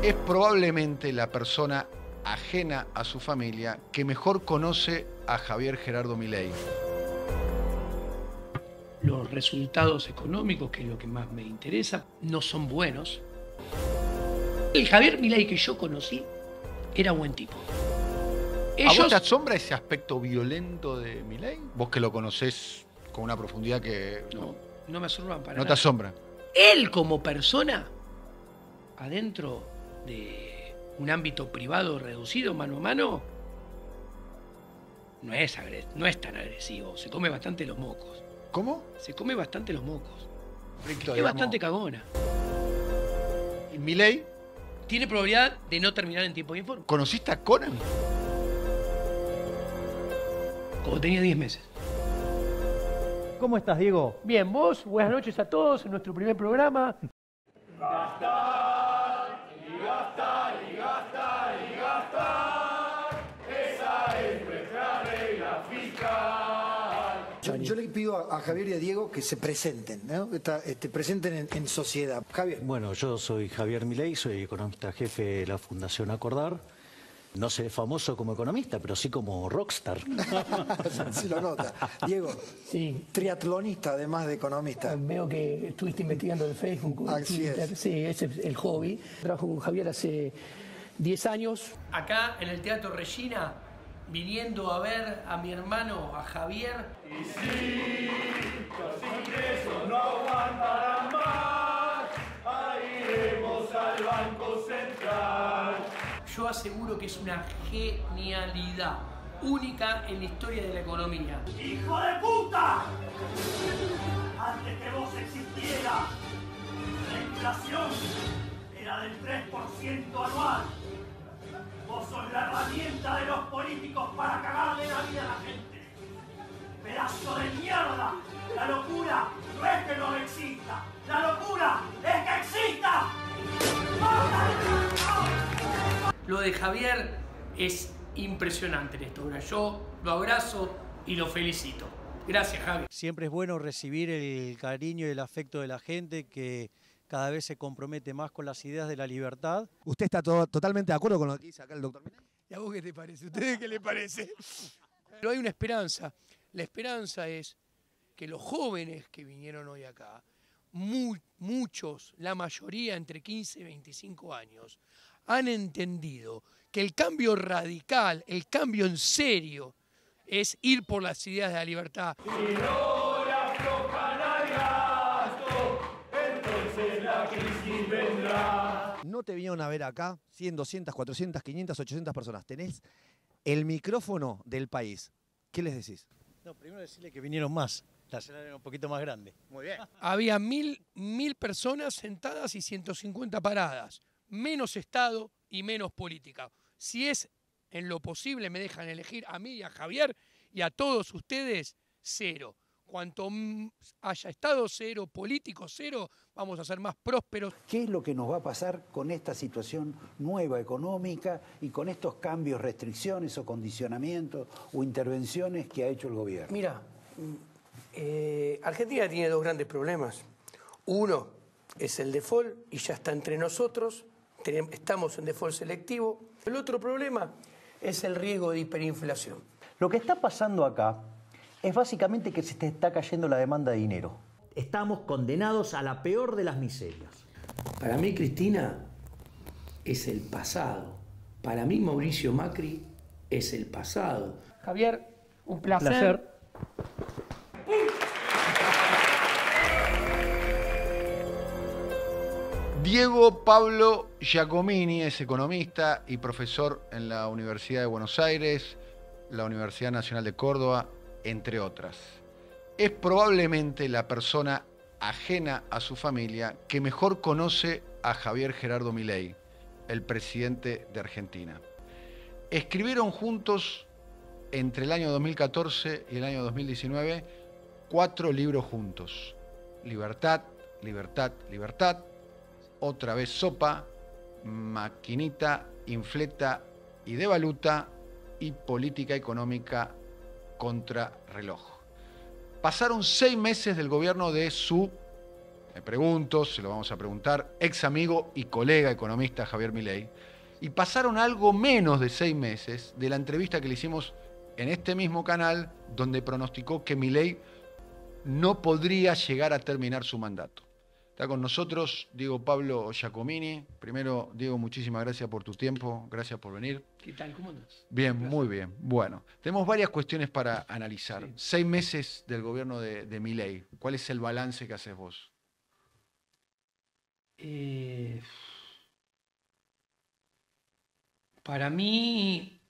es probablemente la persona ajena a su familia que mejor conoce a Javier Gerardo Milei. Los resultados económicos, que es lo que más me interesa, no son buenos. El Javier Milei que yo conocí era buen tipo. ¿A vos te asombra ese aspecto violento de Milei? Vos que lo conocés con una profundidad que... No me asombra para nada. ¿No te asombra? Él como persona, adentro de un ámbito privado reducido, mano a mano, no es tan agresivo. Se come bastante los mocos. ¿Cómo? Se come bastante los mocos. Ricto, es bastante cagona. ¿Y Milei? Tiene probabilidad de no terminar en tiempo y en forma. ¿Conociste a Conan? Como tenía 10 meses. ¿Cómo estás, Diego? Bien, vos, buenas noches a todos en nuestro primer programa. Gastar, y gastar, y gastar, y gastar. Esa es nuestra regla fiscal. Yo le pido a Javier y a Diego que se presenten, ¿no? Presenten en sociedad. Javier. Bueno, yo soy Javier Milei, soy economista jefe de la Fundación Acordar. No seré famoso como economista, pero sí como rockstar. Sí lo nota. Diego, sí. Triatlonista además de economista. Veo que estuviste investigando en Facebook. Así Twitter. es. Sí, ese es el hobby. Trabajo con Javier hace 10 años. Acá en el Teatro Regina, viniendo a ver a mi hermano, a Javier. Y si los ingresos no aguantarán más, ahí iremos al Banco Central. Yo aseguro que es una genialidad única en la historia de la economía. ¡Hijo de puta! Antes que vos existiera, la inflación era del 3% anual. Vos sos la herramienta de los políticos para cagarle la vida a la gente. ¡Pedazo de mierda! La locura no es que no exista. La locura es que exista. Lo de Javier es impresionante en esta obra. Yo lo abrazo y lo felicito. Gracias, Javier. Siempre es bueno recibir el cariño y el afecto de la gente que cada vez se compromete más con las ideas de la libertad. ¿Usted está totalmente de acuerdo con lo que dice acá el doctor Milei? ¿Y a vos qué te parece? ¿A ustedes qué les parece? Pero hay una esperanza. La esperanza es que los jóvenes que vinieron hoy acá, muchos, la mayoría entre 15 y 25 años, han entendido que el cambio radical, el cambio en serio, es ir por las ideas de la libertad. Si no le aflojan al gasto, entonces la crisis vendrá. No te vinieron a ver acá 100, 200, 400, 500, 800 personas. Tenés el micrófono del país. ¿Qué les decís? No, primero decirle que vinieron más. La sala era un poquito más grande. Muy bien. Había mil personas sentadas y 150 paradas. Menos Estado y menos política. Si es en lo posible, me dejan elegir a mí y a Javier y a todos ustedes, cero. Cuanto haya Estado cero, político cero, vamos a ser más prósperos. ¿Qué es lo que nos va a pasar con esta situación nueva económica y con estos cambios, restricciones o condicionamientos o intervenciones que ha hecho el gobierno? Mira, Argentina tiene dos grandes problemas. Uno es el default y ya está entre nosotros. Estamos en default selectivo. El otro problema es el riesgo de hiperinflación. Lo que está pasando acá es básicamente que se te está cayendo la demanda de dinero. Estamos condenados a la peor de las miserias. Para mí, Cristina, es el pasado. Para mí, Mauricio Macri es el pasado. Javier, un placer. Diego Pablo Giacomini es economista y profesor en la Universidad de Buenos Aires, la Universidad Nacional de Córdoba, entre otras. Es probablemente la persona ajena a su familia que mejor conoce a Javier Gerardo Milei, el presidente de Argentina. Escribieron juntos entre el año 2014 y el año 2019 4 libros juntos: Libertad, Libertad, Libertad, Otra vez Sopa, Maquinita, Infleta y Devaluta y Política Económica contra reloj. Pasaron 6 meses del gobierno de su me pregunto, se lo vamos a preguntar, ex amigo y colega economista Javier Milei, y pasaron algo menos de 6 meses de la entrevista que le hicimos en este mismo canal, donde pronosticó que Milei no podría llegar a terminar su mandato. Está con nosotros Diego Pablo Giacomini. Primero, Diego, muchísimas gracias por tu tiempo, gracias por venir. ¿Qué tal? ¿Cómo andas? Bien, muy bien. Bueno, tenemos varias cuestiones para analizar. Sí. 6 meses del gobierno de Milei. ¿Cuál es el balance que haces vos? Para mí,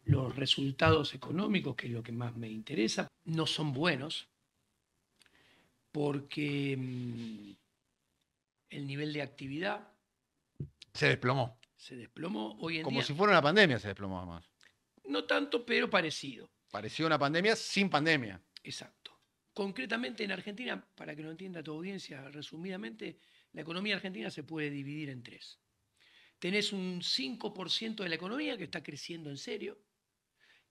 los resultados económicos, que es lo que más me interesa, no son buenos porque el nivel de actividad Se desplomó. se desplomó hoy en Como día. si fuera una pandemia se desplomó además. No tanto, pero parecido. Pareció una pandemia sin pandemia. Exacto. Concretamente en Argentina, para que lo entienda tu audiencia resumidamente, la economía argentina se puede dividir en 3. Tenés un 5% de la economía que está creciendo en serio,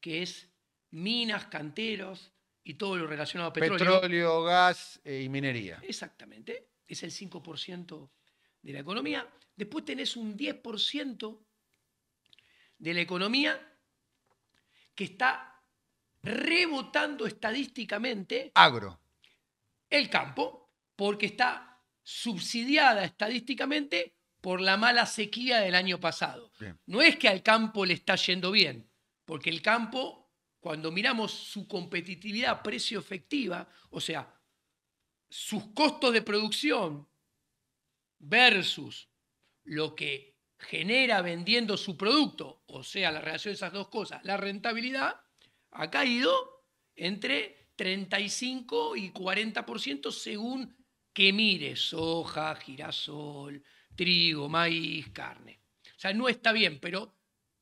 que es minas, canteros y todo lo relacionado a petróleo. Petróleo, gas y minería. Exactamente, es el 5% de la economía. Después tenés un 10% de la economía que está rebotando estadísticamente Agro. el campo, porque está subsidiada estadísticamente por la mala sequía del año pasado. Bien. No es que al campo le está yendo bien, porque el campo, cuando miramos su competitividad precio-efectiva, o sea, sus costos de producción versus lo que genera vendiendo su producto, o sea, la relación de esas dos cosas, la rentabilidad, ha caído entre 35 y 40% según que mire, soja, girasol, trigo, maíz, carne. O sea, no está bien, pero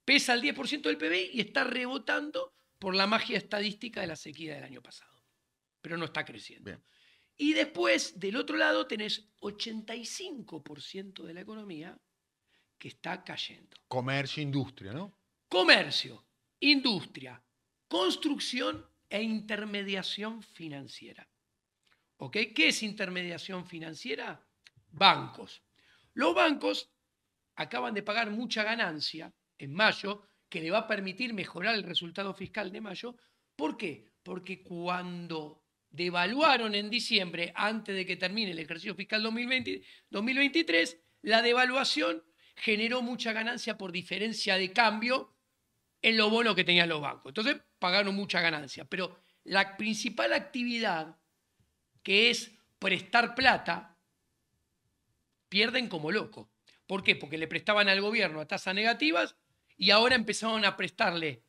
pesa el 10% del PBI y está rebotando por la magia estadística de la sequía del año pasado. Pero no está creciendo. Bien. Y después, del otro lado, tenés 85% de la economía que está cayendo. Comercio, industria, ¿no? Comercio, industria, construcción e intermediación financiera. ¿Ok? ¿Qué es intermediación financiera? Bancos. Los bancos acaban de pagar mucha ganancia en mayo, que le va a permitir mejorar el resultado fiscal de mayo. ¿Por qué? Porque cuando devaluaron en diciembre, antes de que termine el ejercicio fiscal 2023, la devaluación generó mucha ganancia por diferencia de cambio en los bonos que tenían los bancos. Entonces pagaron mucha ganancia. Pero la principal actividad, que es prestar plata, pierden como loco. ¿Por qué? Porque le prestaban al gobierno a tasas negativas y ahora empezaron a prestarle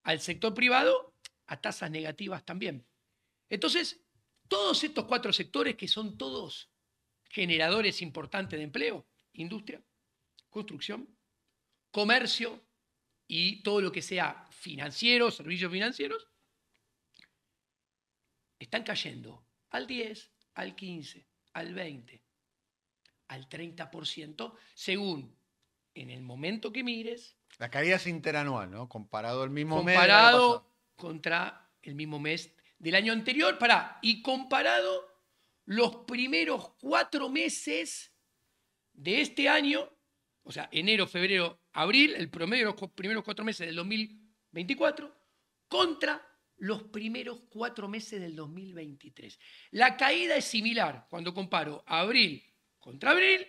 al sector privado a tasas negativas también. Entonces, todos estos 4 sectores, que son todos generadores importantes de empleo, industria, construcción, comercio y todo lo que sea financiero, servicios financieros, están cayendo al 10, al 15, al 20, al 30%, según en el momento que mires. La caída es interanual, ¿no? Comparado al mismo mes. Comparado contra el mismo mes del año anterior, y comparado los primeros 4 meses de este año, o sea, enero, febrero, abril, el promedio de los primeros 4 meses del 2024, contra los primeros 4 meses del 2023. La caída es similar cuando comparo abril contra abril,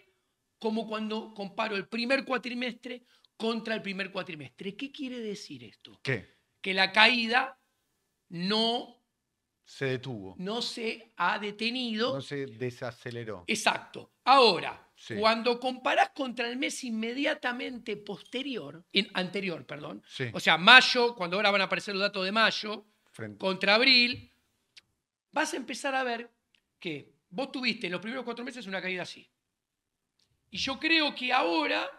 como cuando comparo el primer cuatrimestre contra el primer cuatrimestre. ¿Qué quiere decir esto? ¿Qué? Que la caída no se detuvo. No se ha detenido. No se desaceleró. Exacto. Ahora, sí. Cuando comparás contra el mes inmediatamente anterior, sí. O sea, mayo, cuando ahora van a aparecer los datos de mayo, contra abril, vas a empezar a ver que vos tuviste en los primeros 4 meses una caída así. Y yo creo que ahora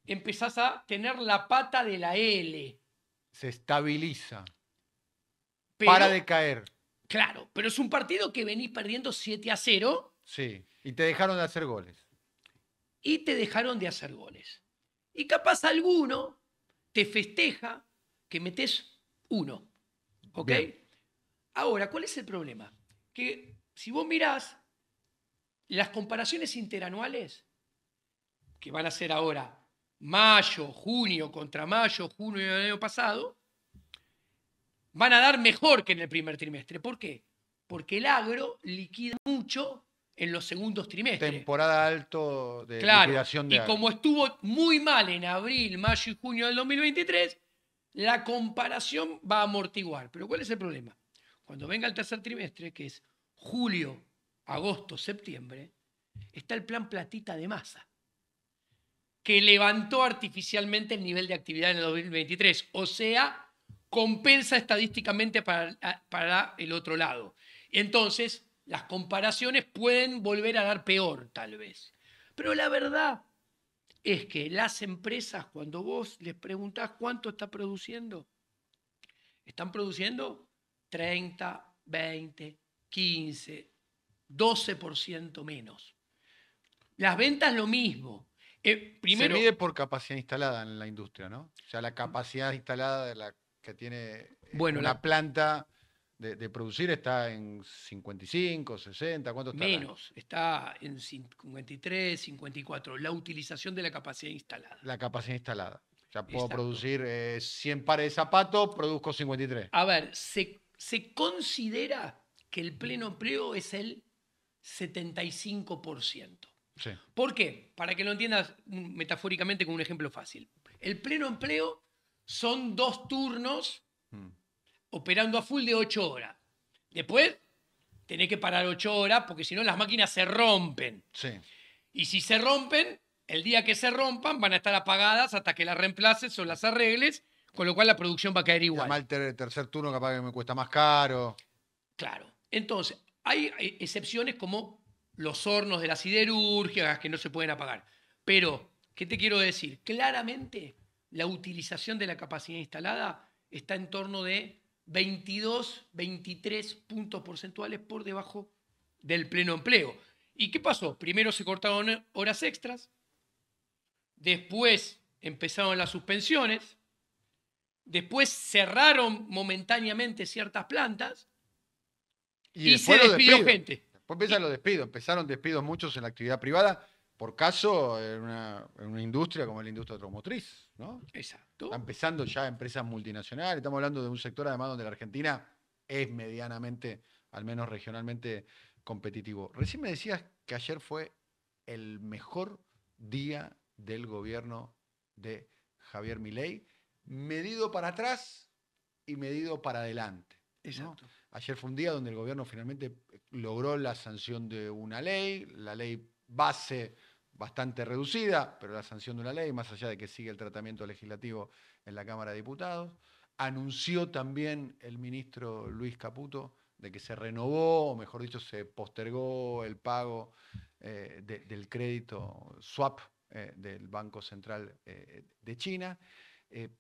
empezás a tener la pata de la L. Se estabiliza. Pero, para de caer. Claro, pero es un partido que venís perdiendo 7-0. Sí, y te dejaron de hacer goles. Y capaz alguno te festeja que metés 1. ¿Ok? Bien. Ahora, ¿cuál es el problema? Que si vos mirás las comparaciones interanuales, que van a ser ahora mayo, junio contra mayo, junio del año pasado, van a dar mejor que en el primer trimestre. ¿Por qué? Porque el agro liquida mucho en los segundos trimestres. Temporada alto de Claro, liquidación de y agro. como estuvo muy mal en abril, mayo y junio del 2023, la comparación va a amortiguar. Pero ¿cuál es el problema? Cuando venga el tercer trimestre, que es julio, agosto, septiembre, está el plan Platita de Massa, que levantó artificialmente el nivel de actividad en el 2023. O sea, compensa estadísticamente para el otro lado. Entonces, las comparaciones pueden volver a dar peor, tal vez. Pero la verdad es que las empresas, cuando vos les preguntás cuánto está produciendo, están produciendo 30, 20, 15, 12% menos. Las ventas lo mismo. Primero, se mide por capacidad instalada en la industria, ¿no? O sea, la capacidad instalada de la que tiene una planta de producir está en 55, 60, ¿cuánto está? Menos, está en 53, 54, la utilización de la capacidad instalada. La capacidad instalada. O sea, puedo producir 100 pares de zapatos, produzco 53. A ver, se considera que el pleno empleo es el 75%. Sí. ¿Por qué? Para que lo entiendas metafóricamente con un ejemplo fácil. El pleno empleo son 2 turnos operando a full de 8 horas. Después tenés que parar 8 horas porque si no las máquinas se rompen. Sí. Y si se rompen, el día que se rompan van a estar apagadas hasta que las reemplaces o las arregles, con lo cual la producción va a caer igual. Además el tercer turno capaz que me cuesta más caro. Claro. Entonces, hay excepciones como los hornos de las siderúrgicas que no se pueden apagar. Pero, ¿qué te quiero decir? Claramente, la utilización de la capacidad instalada está en torno de 22, 23 puntos porcentuales por debajo del pleno empleo. ¿Y qué pasó? Primero se cortaron horas extras, después empezaron las suspensiones, después cerraron momentáneamente ciertas plantas y se despidió gente. Después empiezan los despidos. Empezaron despidos muchos en la actividad privada, por caso en una industria como la industria automotriz, ¿no? Exacto. Está empezando ya empresas multinacionales. Estamos hablando de un sector además donde la Argentina es medianamente, al menos regionalmente, competitivo. Recién me decías que ayer fue el mejor día del gobierno de Javier Milei, medido para atrás y medido para adelante, ¿no? Exacto. Ayer fue un día donde el gobierno finalmente logró la sanción de una ley, la ley base bastante reducida, pero la sanción de una ley, más allá de que sigue el tratamiento legislativo en la Cámara de Diputados. Anunció también el ministro Luis Caputo de que se renovó, o mejor dicho, se postergó el pago del crédito swap del Banco Central de China.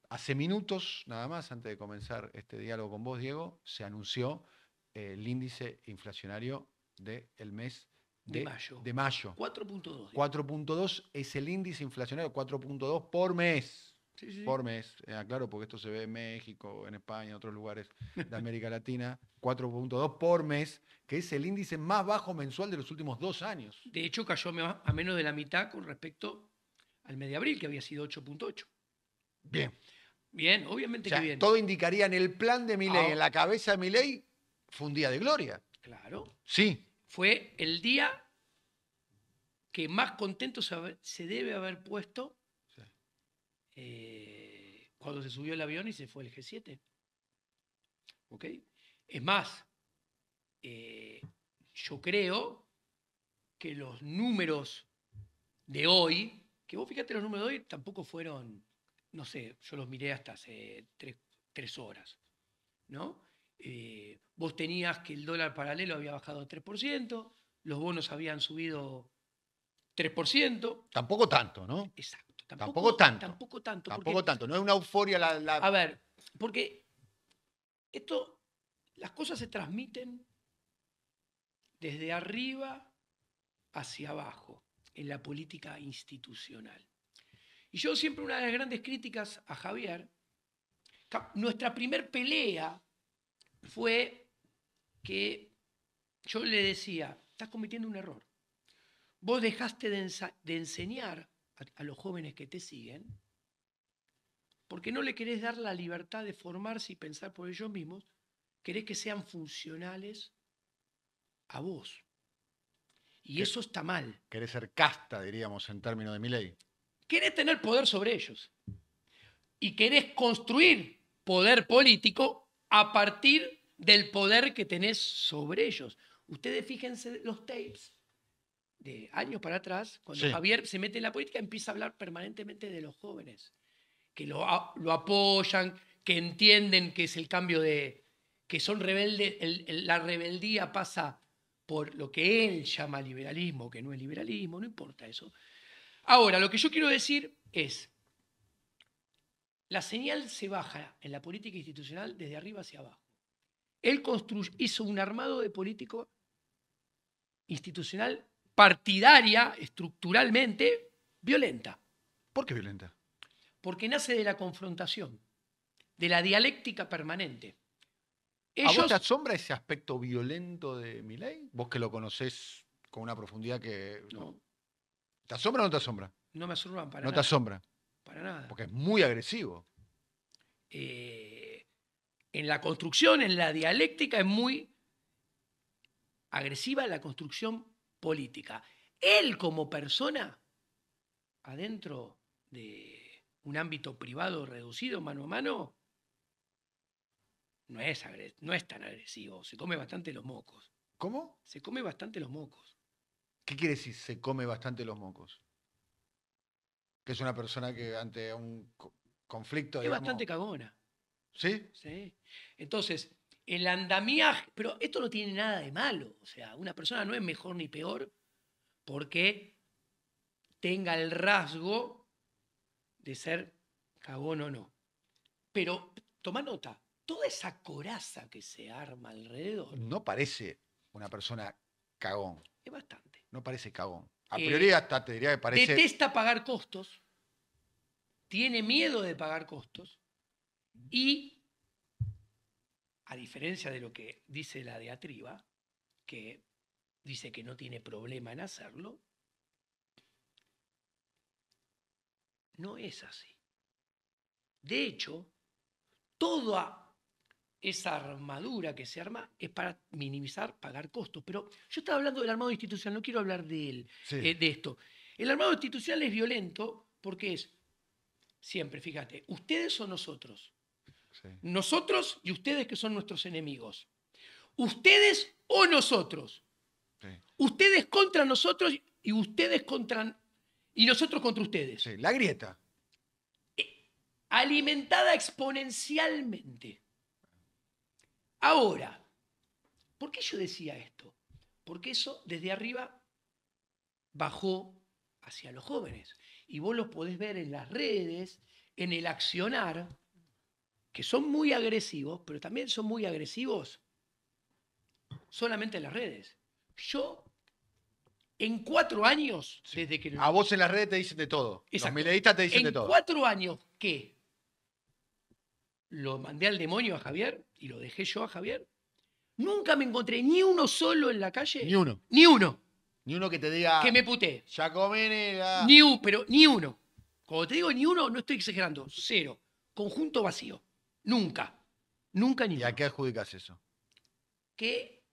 Hace minutos, nada más, antes de comenzar este diálogo con vos, Diego, se anunció el índice inflacionario del mes de mayo. 4.2. 4.2 es el índice inflacionario, 4.2 por mes. Sí, sí. Por mes. Claro, porque esto se ve en México, en España, en otros lugares de América Latina. 4.2 por mes, que es el índice más bajo mensual de los últimos 2 años. De hecho, cayó a menos de la mitad con respecto al mes de abril, que había sido 8.8. Bien. Bien, obviamente O sea, que bien. todo indicaría en el plan de Milei, en la cabeza de Milei, fue un día de gloria. Claro. Sí. Fue el día que más contento se debe haber puesto cuando se subió el avión y se fue el G7. ¿Ok? Es más, yo creo que los números de hoy, que vos fíjate los números de hoy, tampoco fueron, no sé, yo los miré hasta hace 3 horas, ¿no? Vos tenías que el dólar paralelo había bajado 3%, los bonos habían subido 3%. Tampoco tanto, ¿no? Exacto. Tampoco tanto. Tampoco tanto. Tampoco tanto. No es una euforia la... A ver, porque las cosas se transmiten desde arriba hacia abajo en la política institucional. Y yo siempre una de las grandes críticas a Javier, nuestra primer pelea fue que yo le decía, estás cometiendo un error. vos dejaste de enseñar a los jóvenes que te siguen porque no le querés dar la libertad de formarse y pensar por ellos mismos, querés que sean funcionales a vos. Y eso está mal. Querés ser casta, diríamos, en términos de Milei. Querés tener poder sobre ellos. Y querés construir poder político a partir del poder que tenés sobre ellos. Ustedes fíjense los tapes de años para atrás, cuando Javier se mete en la política, empieza a hablar permanentemente de los jóvenes, que lo apoyan, que entienden que es el cambio que son rebeldes, la rebeldía pasa por lo que él llama liberalismo, que no es liberalismo, no importa eso. Ahora, lo que yo quiero decir es, la señal se baja en la política institucional desde arriba hacia abajo. Él hizo un armado de político institucional partidaria, estructuralmente, violenta. ¿Por qué violenta? Porque nace de la confrontación, de la dialéctica permanente. ¿A vos te asombra ese aspecto violento de Milei? Vos que lo conocés con una profundidad que... No. ¿Te asombra o no te asombra? No me asombran para nada. ¿No te asombra? Para nada. Porque es muy agresivo. En la construcción, en la dialéctica, es muy agresiva la construcción política. Él como persona, adentro de un ámbito privado reducido, mano a mano, no es tan agresivo. Se come bastante los mocos. ¿Cómo? Se come bastante los mocos. ¿Qué quiere decir se come bastante los mocos? Que es una persona que ante un conflicto... Es bastante cagona. ¿Sí? Sí. Entonces, el andamiaje... Pero esto no tiene nada de malo. O sea, una persona no es mejor ni peor porque tenga el rasgo de ser cagón o no. Pero, toma nota, toda esa coraza que se arma alrededor... No parece una persona cagón. Es bastante. No parece cagón. A priori hasta te diría que parece... Detesta pagar costos, tiene miedo de pagar costos y, a diferencia de lo que dice la diatriba, que dice que no tiene problema en hacerlo, no es así. De hecho, toda esa armadura que se arma es para minimizar, pagar costos. Pero yo estaba hablando del armado institucional, no quiero hablar de él, de esto. El armado institucional es violento porque es siempre, fíjate, ustedes o nosotros. Sí. Nosotros y ustedes que son nuestros enemigos. Ustedes o nosotros. Sí. Ustedes contra nosotros y ustedes contra... y nosotros contra ustedes. Sí, la grieta. Alimentada exponencialmente. Ahora, ¿por qué yo decía esto? Porque eso desde arriba bajó hacia los jóvenes. Y vos los podés ver en las redes, en el accionar, que son muy agresivos, pero también son muy agresivos solamente en las redes. Yo, en 4 años, desde que... A vos en las redes te dicen de todo. Exacto. Los mileístas te dicen de todo. En 4 años, ¿qué? Lo mandé al demonio a Javier y lo dejé yo a Javier. Nunca me encontré ni uno solo en la calle. Ni uno. Ni uno. Ni uno que te diga... Que me puté. Giacomini... Pero ni uno. Cuando te digo ni uno, no estoy exagerando. 0. Conjunto vacío. Nunca. Nunca ni uno. ¿Y a qué adjudicas eso? Que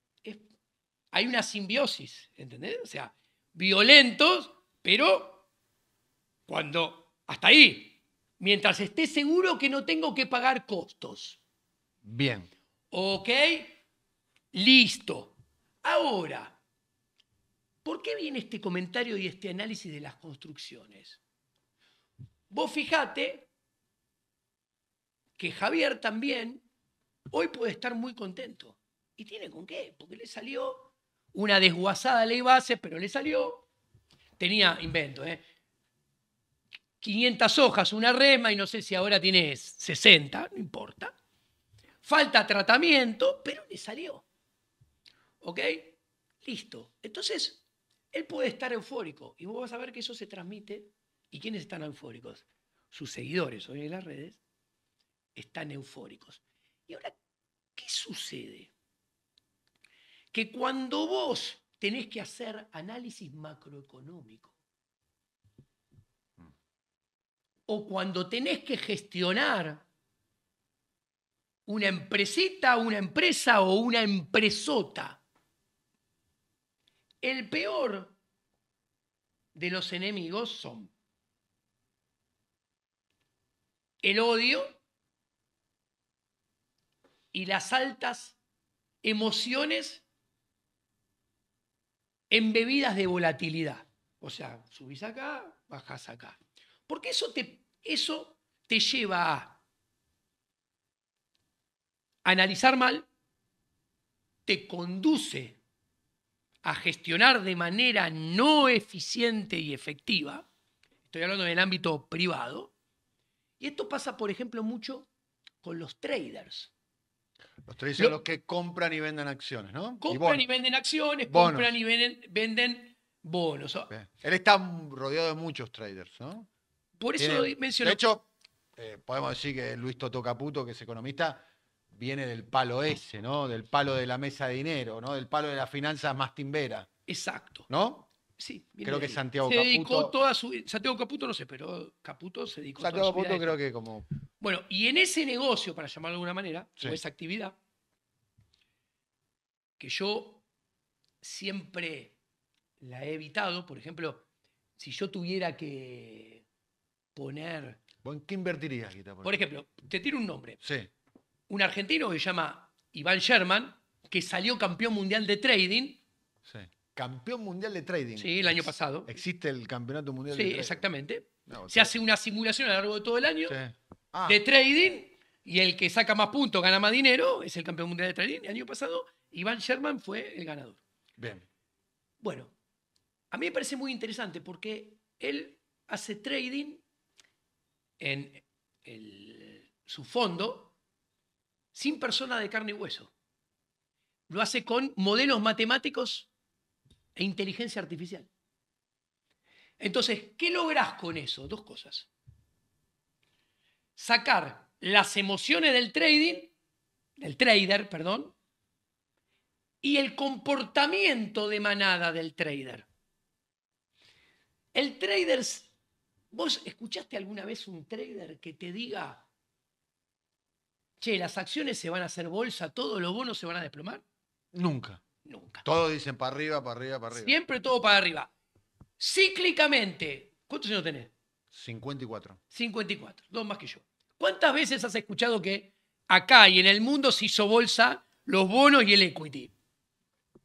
hay una simbiosis, ¿entendés? O sea, violentos, pero cuando... Hasta ahí. Mientras esté seguro que no tengo que pagar costos. Bien. ¿Ok? Listo. Ahora, ¿por qué viene este comentario y este análisis de las construcciones? Vos fijate que Javier también hoy puede estar muy contento. ¿Y tiene con qué? Porque le salió una desguazada ley base, pero le salió. Tenía invento, 500 hojas, una rema, y no sé si ahora tiene 60, no importa. Falta tratamiento, pero le salió. ¿Ok? Listo. Entonces, él puede estar eufórico, y vos vas a ver que eso se transmite. ¿Y quiénes están eufóricos? Sus seguidores hoy en las redes están eufóricos. Y ahora, ¿qué sucede? Que cuando vos tenés que hacer análisis macroeconómico. O cuando tenés que gestionar una empresita, una empresa o una empresota. El peor de los enemigos son el odio y las altas emociones embebidas de volatilidad. O sea, subís acá, bajás acá. Porque eso te lleva a analizar mal, te conduce a gestionar de manera no eficiente y efectiva. Estoy hablando del ámbito privado. Y esto pasa, por ejemplo, mucho con los traders. Los traders son los que compran y venden acciones, ¿no? Compran y venden acciones, bonos. compran y venden bonos. Bien. Él está rodeado de muchos traders, ¿no? Por eso menciono. De hecho, podemos decir que Luis Totó Caputo, que es economista, viene del palo ese, ¿no? Del palo de la mesa de dinero, ¿no? Del palo de las finanzas más timbera. Exacto. ¿No? Sí. Creo que Santiago se dedicó Caputo. toda su. Santiago Caputo no sé, pero Caputo se dedicó Santiago toda su Caputo vida a creo esto. que como. Bueno, y en ese negocio, para llamarlo de alguna manera, Sí. o esa actividad, que yo siempre la he evitado, por ejemplo, si yo tuviera que poner. ¿En qué invertirías, Guita? Por ejemplo, te tiro un nombre. Sí. Un argentino que se llama Iván Sherman, que salió campeón mundial de trading. Sí. Campeón mundial de trading. Sí, el año pasado. ¿Existe el campeonato mundial de Sí, trading? exactamente. No, Se hace una simulación a lo largo de todo el año Sí. de trading y el que saca más puntos gana más dinero, es el campeón mundial de trading. El año pasado, Iván Sherman fue el ganador. Bien. Bueno, a mí me parece muy interesante porque él hace trading en su fondo sin persona de carne y hueso. Lo hace con modelos matemáticos e inteligencia artificial. Entonces, ¿qué lográs con eso? Dos cosas. Sacar las emociones del trader, y el comportamiento de manada del trader. El trader, ¿vos escuchaste alguna vez un trader que te diga, che, las acciones se van a hacer bolsa, todos los bonos se van a desplomar? Nunca. Nunca. Todos dicen para arriba, para arriba, para arriba. Siempre todo para arriba. Cíclicamente, ¿cuántos años tenés? 54. 54, dos más que yo. ¿Cuántas veces has escuchado que acá y en el mundo se hizo bolsa los bonos y el equity?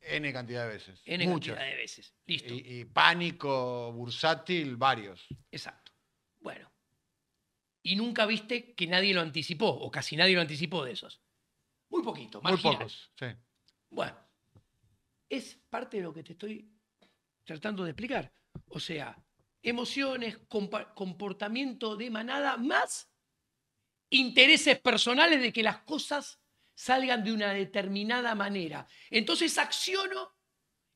N cantidad de veces. N Muchas. cantidad de veces. Listo. Y pánico bursátil, varios. Exacto. Bueno. Y nunca viste que nadie lo anticipó, o casi nadie lo anticipó de esos. Muy poquito, Muy marginal. pocos, sí. Bueno, es parte de lo que te estoy tratando de explicar. O sea, emociones, comportamiento de manada, más intereses personales de que las cosas salgan de una determinada manera. Entonces acciono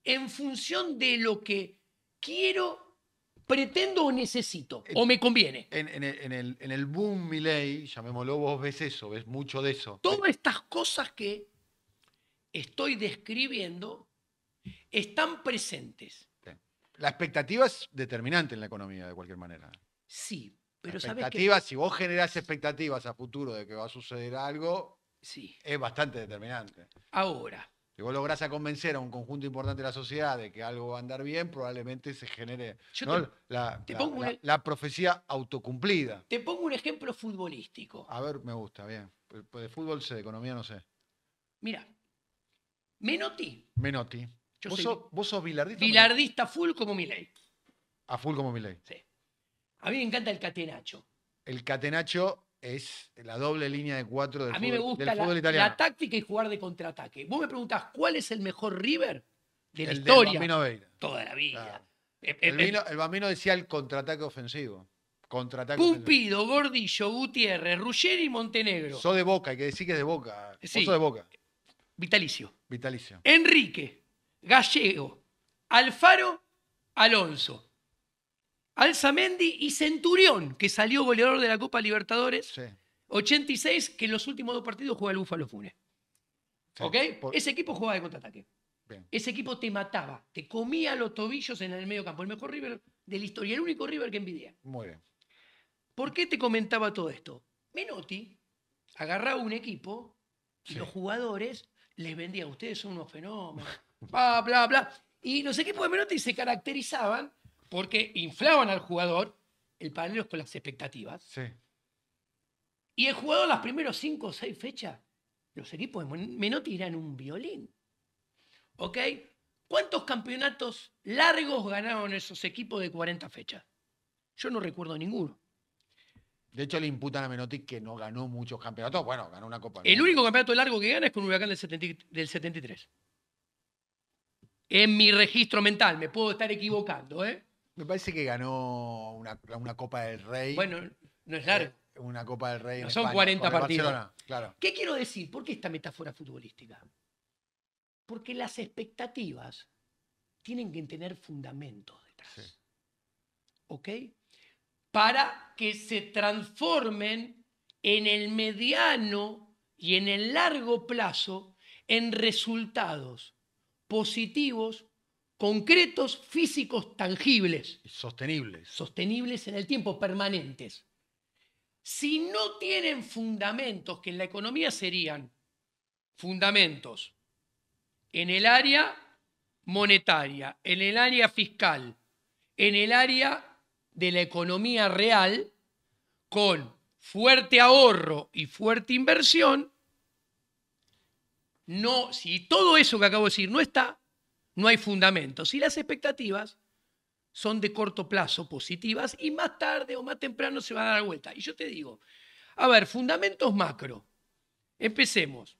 en función de lo que quiero, pretendo o necesito, o me conviene. En el boom Milei, llamémoslo, vos ves eso, ves mucho de eso. Todas estas cosas que estoy describiendo están presentes. La expectativa es determinante en la economía, de cualquier manera. Sí, pero la sabés que... expectativa, si vos generás expectativas a futuro de que va a suceder algo, sí, es bastante determinante. Ahora, si vos lográs a convencer a un conjunto importante de la sociedad de que algo va a andar bien, probablemente se genere, ¿no? la profecía autocumplida. Te pongo un ejemplo futbolístico. A ver, me gusta, bien. Pues de fútbol sé, de economía no sé. Mira, Menotti. Menotti. ¿Vos sos bilardista? Bilardista full como Milei. A full como Milei. Sí. A mí me encanta el catenaccio. El catenaccio es la doble línea de 4 del a mí me gusta del fútbol italiano. La táctica y jugar de contraataque. Vos me preguntás, ¿cuál es el mejor River de la el historia? Del Bambino Veira. Toda la vida. Claro. El Bambino decía el contraataque ofensivo. Pumpido, Gordillo, Gutiérrez, Ruggeri y Montenegro. Sos de Boca, hay que decir que es de Boca. Sí. Vos sos de Boca. Vitalicio. Vitalicio. Enrique, Gallego, Alfaro, Alonso, Alzamendi y Centurión, que salió goleador de la Copa Libertadores. Sí. 86, que en los últimos dos partidos juega el Búfalo Funes. Sí. ¿Ok? Ese equipo juega de contraataque. Bien. Ese equipo te mataba, te comía los tobillos en el medio campo. El mejor River de la historia, el único River que envidié. Muy bien. ¿Por qué te comentaba todo esto? Menotti agarraba un equipo y Sí. los jugadores les vendían, ustedes son unos fenómenos, bla, bla, bla. Y los equipos de Menotti se caracterizaban porque inflaban al jugador el paralelo con las expectativas. Sí. Y el jugador las primeras 5 o 6 fechas, los equipos de Menotti eran un violín. ¿Ok? ¿Cuántos campeonatos largos ganaron esos equipos de 40 fechas? Yo no recuerdo ninguno. De hecho, le imputan a Menotti que no ganó muchos campeonatos. Bueno, ganó una Copa del El Mundo. único campeonato largo que gana es con Huracán del 73. En mi registro mental, me puedo estar equivocando, ¿eh? Me parece que ganó una Copa del Rey. Bueno, no es largo. Una Copa del Rey. No en son España, 40 con el partidos. Barcelona, claro. ¿Qué quiero decir? ¿Por qué esta metáfora futbolística? Porque las expectativas tienen que tener fundamentos detrás. Sí. ¿Ok? Para que se transformen en el mediano y en el largo plazo en resultados positivos, concretos, físicos, tangibles, Sostenibles. sostenibles en el tiempo, permanentes. Si no tienen fundamentos, que en la economía serían fundamentos en el área monetaria, en el área fiscal, en el área de la economía real, con fuerte ahorro y fuerte inversión, no, si todo eso que acabo de decir no está, no hay fundamentos. Y las expectativas son de corto plazo positivas y más tarde o más temprano se van a dar vuelta. Y yo te digo, a ver, fundamentos macro. Empecemos.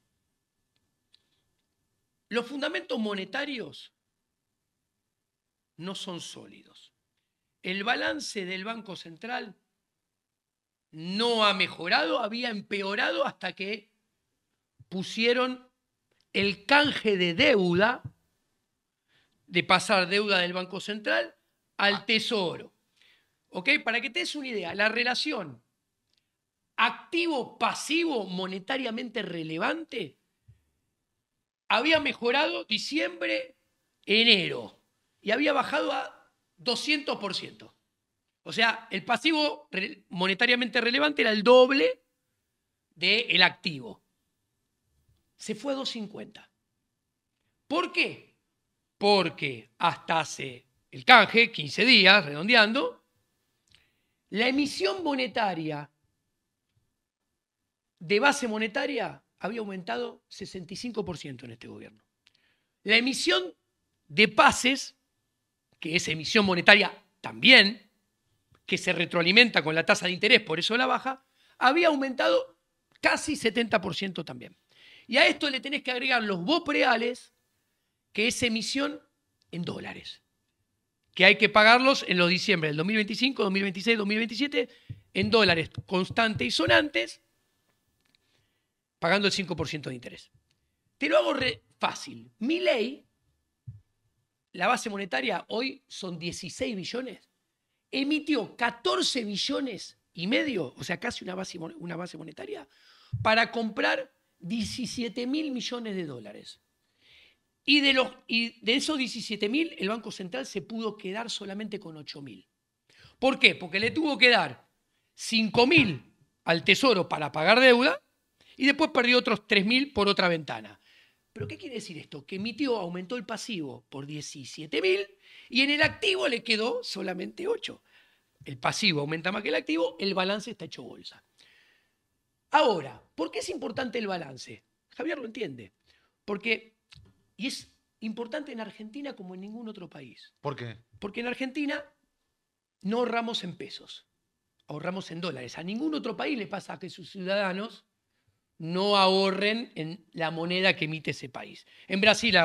Los fundamentos monetarios no son sólidos. El balance del Banco Central no ha mejorado, había empeorado hasta que pusieron el canje de deuda, de pasar deuda del Banco Central al Tesoro. ¿Ok? Para que te des una idea, la relación activo-pasivo monetariamente relevante había mejorado diciembre, enero, y había bajado a 200%. O sea, el pasivo monetariamente relevante era el doble del activo. Se fue a 250. ¿Por qué? Porque hasta hace el canje, 15 días, redondeando, la emisión monetaria de base monetaria había aumentado 65% en este gobierno. La emisión de pases, que es emisión monetaria también, que se retroalimenta con la tasa de interés, por eso la baja, había aumentado casi 70% también. Y a esto le tenés que agregar los BOPREALES, que es emisión en dólares, que hay que pagarlos en los diciembre del 2025, 2026, 2027, en dólares constantes y sonantes, pagando el 5% de interés. Te lo hago fácil. Milei, la base monetaria hoy son 16 billones, emitió 14 billones y medio, o sea, casi una base monetaria, para comprar 17.000 millones de dólares. Y de esos 17.000, el Banco Central se pudo quedar solamente con 8.000. ¿Por qué? Porque le tuvo que dar 5.000 al Tesoro para pagar deuda y después perdió otros 3.000 por otra ventana. ¿Pero qué quiere decir esto? Que aumentó el pasivo por 17.000 y en el activo le quedó solamente 8. El pasivo aumenta más que el activo, el balance está hecho bolsa. Ahora, ¿por qué es importante el balance? Javier lo entiende. Y es importante en Argentina como en ningún otro país. ¿Por qué? Porque en Argentina no ahorramos en pesos, ahorramos en dólares. A ningún otro país le pasa que sus ciudadanos no ahorren en la moneda que emite ese país. En Brasil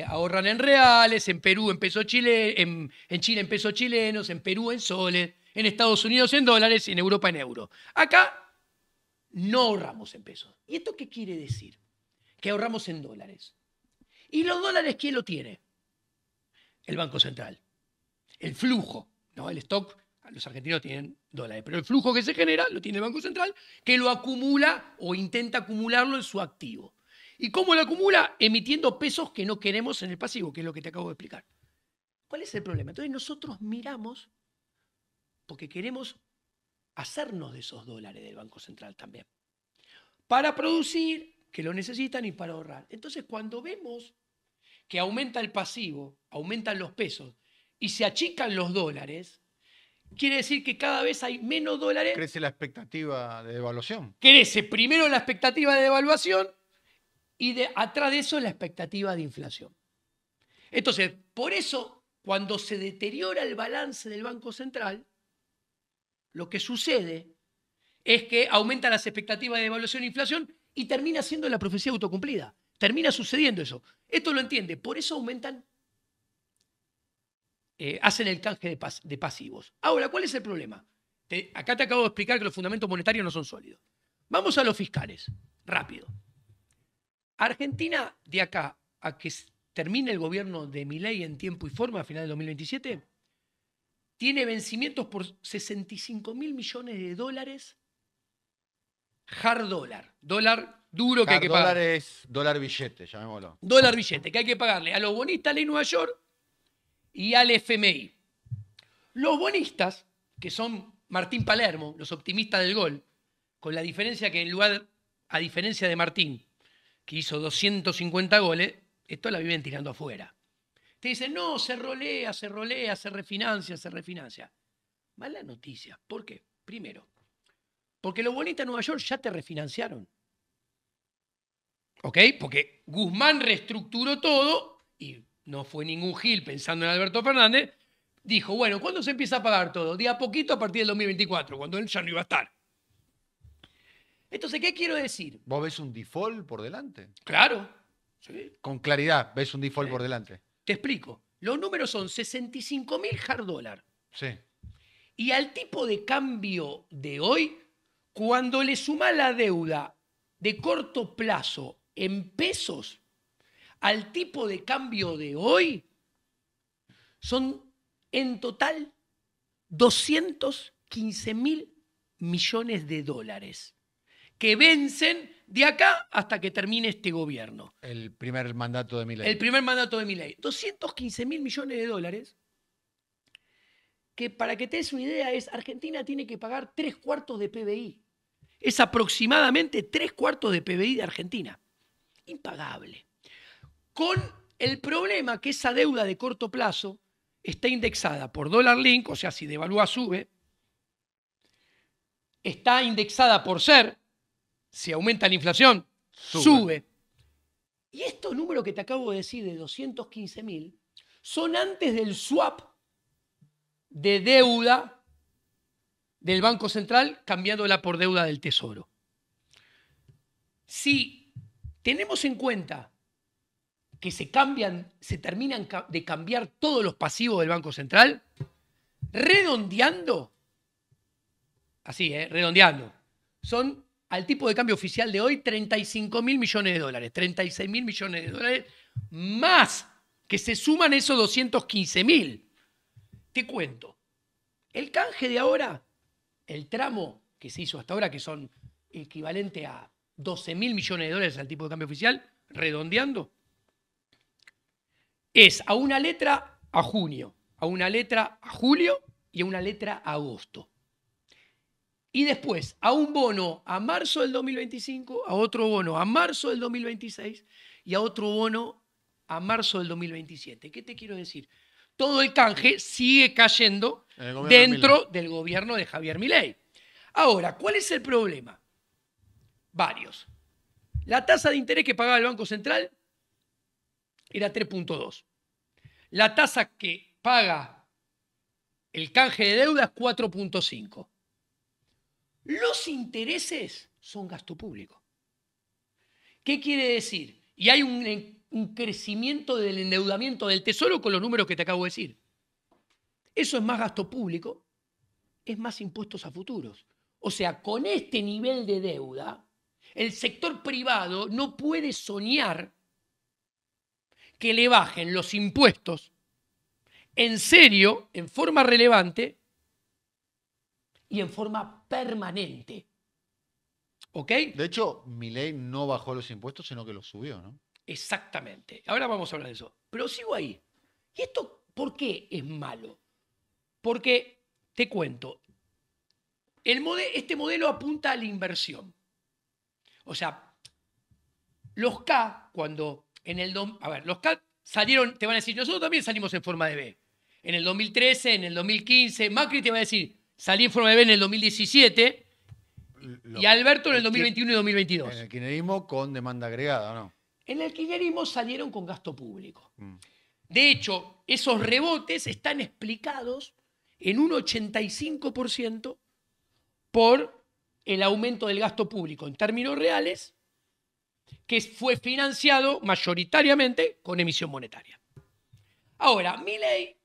ahorran en reales, en Perú en pesos chilenos, en Chile en pesos chilenos, en Perú en soles, en Estados Unidos en dólares y en Europa en euros. Acá no ahorramos en pesos. ¿Y esto qué quiere decir? Que ahorramos en dólares. ¿Y los dólares quién lo tiene? El Banco Central. El flujo, ¿no? El stock, los argentinos tienen dólares, pero el flujo que se genera lo tiene el Banco Central, que lo acumula o intenta acumularlo en su activo. ¿Y cómo lo acumula? Emitiendo pesos que no queremos en el pasivo, que es lo que te acabo de explicar. ¿Cuál es el problema? Entonces nosotros miramos porque queremos hacernos de esos dólares del Banco Central también. Para producir, que lo necesitan, y para ahorrar. Entonces cuando vemos que aumenta el pasivo, aumentan los pesos y se achican los dólares, quiere decir que cada vez hay menos dólares. Crece la expectativa de devaluación. Crece primero la expectativa de devaluación y atrás de eso la expectativa de inflación. Entonces, por eso, cuando se deteriora el balance del Banco Central, lo que sucede es que aumentan las expectativas de devaluación e inflación y termina siendo la profecía autocumplida. Termina sucediendo eso. Esto lo entiende. Por eso aumentan, hacen el canje de pasivos. Ahora, ¿cuál es el problema? Acá te acabo de explicar que los fundamentos monetarios no son sólidos. Vamos a los fiscales. Rápido. Argentina, de acá a que termine el gobierno de Milei en tiempo y forma, a final del 2027, tiene vencimientos por 65.000 millones de dólares hard dólar. Dólar duro que hay que pagar. Dólar es dólar billete, llamémoslo. Dólar billete, que hay que pagarle a los bonistas de Nueva York y al FMI. Los bonistas, que son Martín Palermo, los optimistas del gol, con la diferencia que a diferencia de Martín, que hizo 250 goles, esto la viven tirando afuera. Te dicen, no, se rolea, se refinancia, se refinancia. Mala noticia. ¿Por qué? Primero, porque los bonistas de Nueva York ya te refinanciaron. ¿Ok? Porque Guzmán reestructuró todo y no fue ningún gil pensando en Alberto Fernández. Dijo, bueno, ¿cuándo se empieza a pagar todo? De a poquito a partir del 2024, cuando él ya no iba a estar. Entonces, ¿qué quiero decir? ¿Vos ves un default por delante? Claro. Sí. Con claridad, ves un default por delante. Te explico. Los números son 65.000 hard dólar. Sí. Y al tipo de cambio de hoy, cuando le suma la deuda de corto plazo en pesos al tipo de cambio de hoy, son en total 215.000 millones de dólares que vencen de acá hasta que termine este gobierno. El primer mandato de Milei. El primer mandato de Milei. 215.000 millones de dólares que, para que te des una idea, Argentina tiene que pagar 3/4 de PBI. Es aproximadamente 3/4 de PBI de Argentina. Impagable. Con el problema que esa deuda de corto plazo está indexada por dólar link, o sea, si devalúa sube. Está indexada por ser, si aumenta la inflación, sube. Y estos números que te acabo de decir de 215.000 son antes del swap de deuda del Banco Central cambiándola por deuda del Tesoro. Si tenemos en cuenta que se terminan de cambiar todos los pasivos del Banco Central, redondeando, así, redondeando, son al tipo de cambio oficial de hoy 35.000 millones de dólares, 36.000 millones de dólares, más que se suman esos 215.000. Te cuento, el canje de ahora, el tramo que se hizo hasta ahora, que son equivalente a 12.000 millones de dólares al tipo de cambio oficial, redondeando, es a una letra a junio, a una letra a julio y a una letra a agosto. Y después a un bono a marzo del 2025, a otro bono a marzo del 2026 y a otro bono a marzo del 2027. ¿Qué te quiero decir? Todo el canje sigue cayendo dentro del gobierno de Javier Milei. Ahora, ¿cuál es el problema? Varios. La tasa de interés que pagaba el Banco Central era 3.2. La tasa que paga el canje de deuda es 4.5. Los intereses son gasto público. ¿Qué quiere decir? Y hay un crecimiento del endeudamiento del Tesoro con los números que te acabo de decir. Eso es más gasto público, es más impuestos a futuros. O sea, con este nivel de deuda, el sector privado no puede soñar que le bajen los impuestos en serio, en forma relevante y en forma permanente. ¿Ok? De hecho, Milei no bajó los impuestos, sino que los subió, ¿no? Exactamente. Ahora vamos a hablar de eso. Pero sigo ahí. ¿Y esto por qué es malo? Porque, te cuento, este modelo apunta a la inversión. O sea, los K, cuando en el... A ver, los K salieron, te van a decir, nosotros también salimos en forma de B. En el 2013, en el 2015, Macri te va a decir, salí en forma de B en el 2017 y Alberto en el 2021 y 2022. En el kirchnerismo con demanda agregada, ¿no? En el kirchnerismo salieron con gasto público. De hecho, esos rebotes están explicados en un 85% por el aumento del gasto público en términos reales, que fue financiado mayoritariamente con emisión monetaria. Ahora, Milei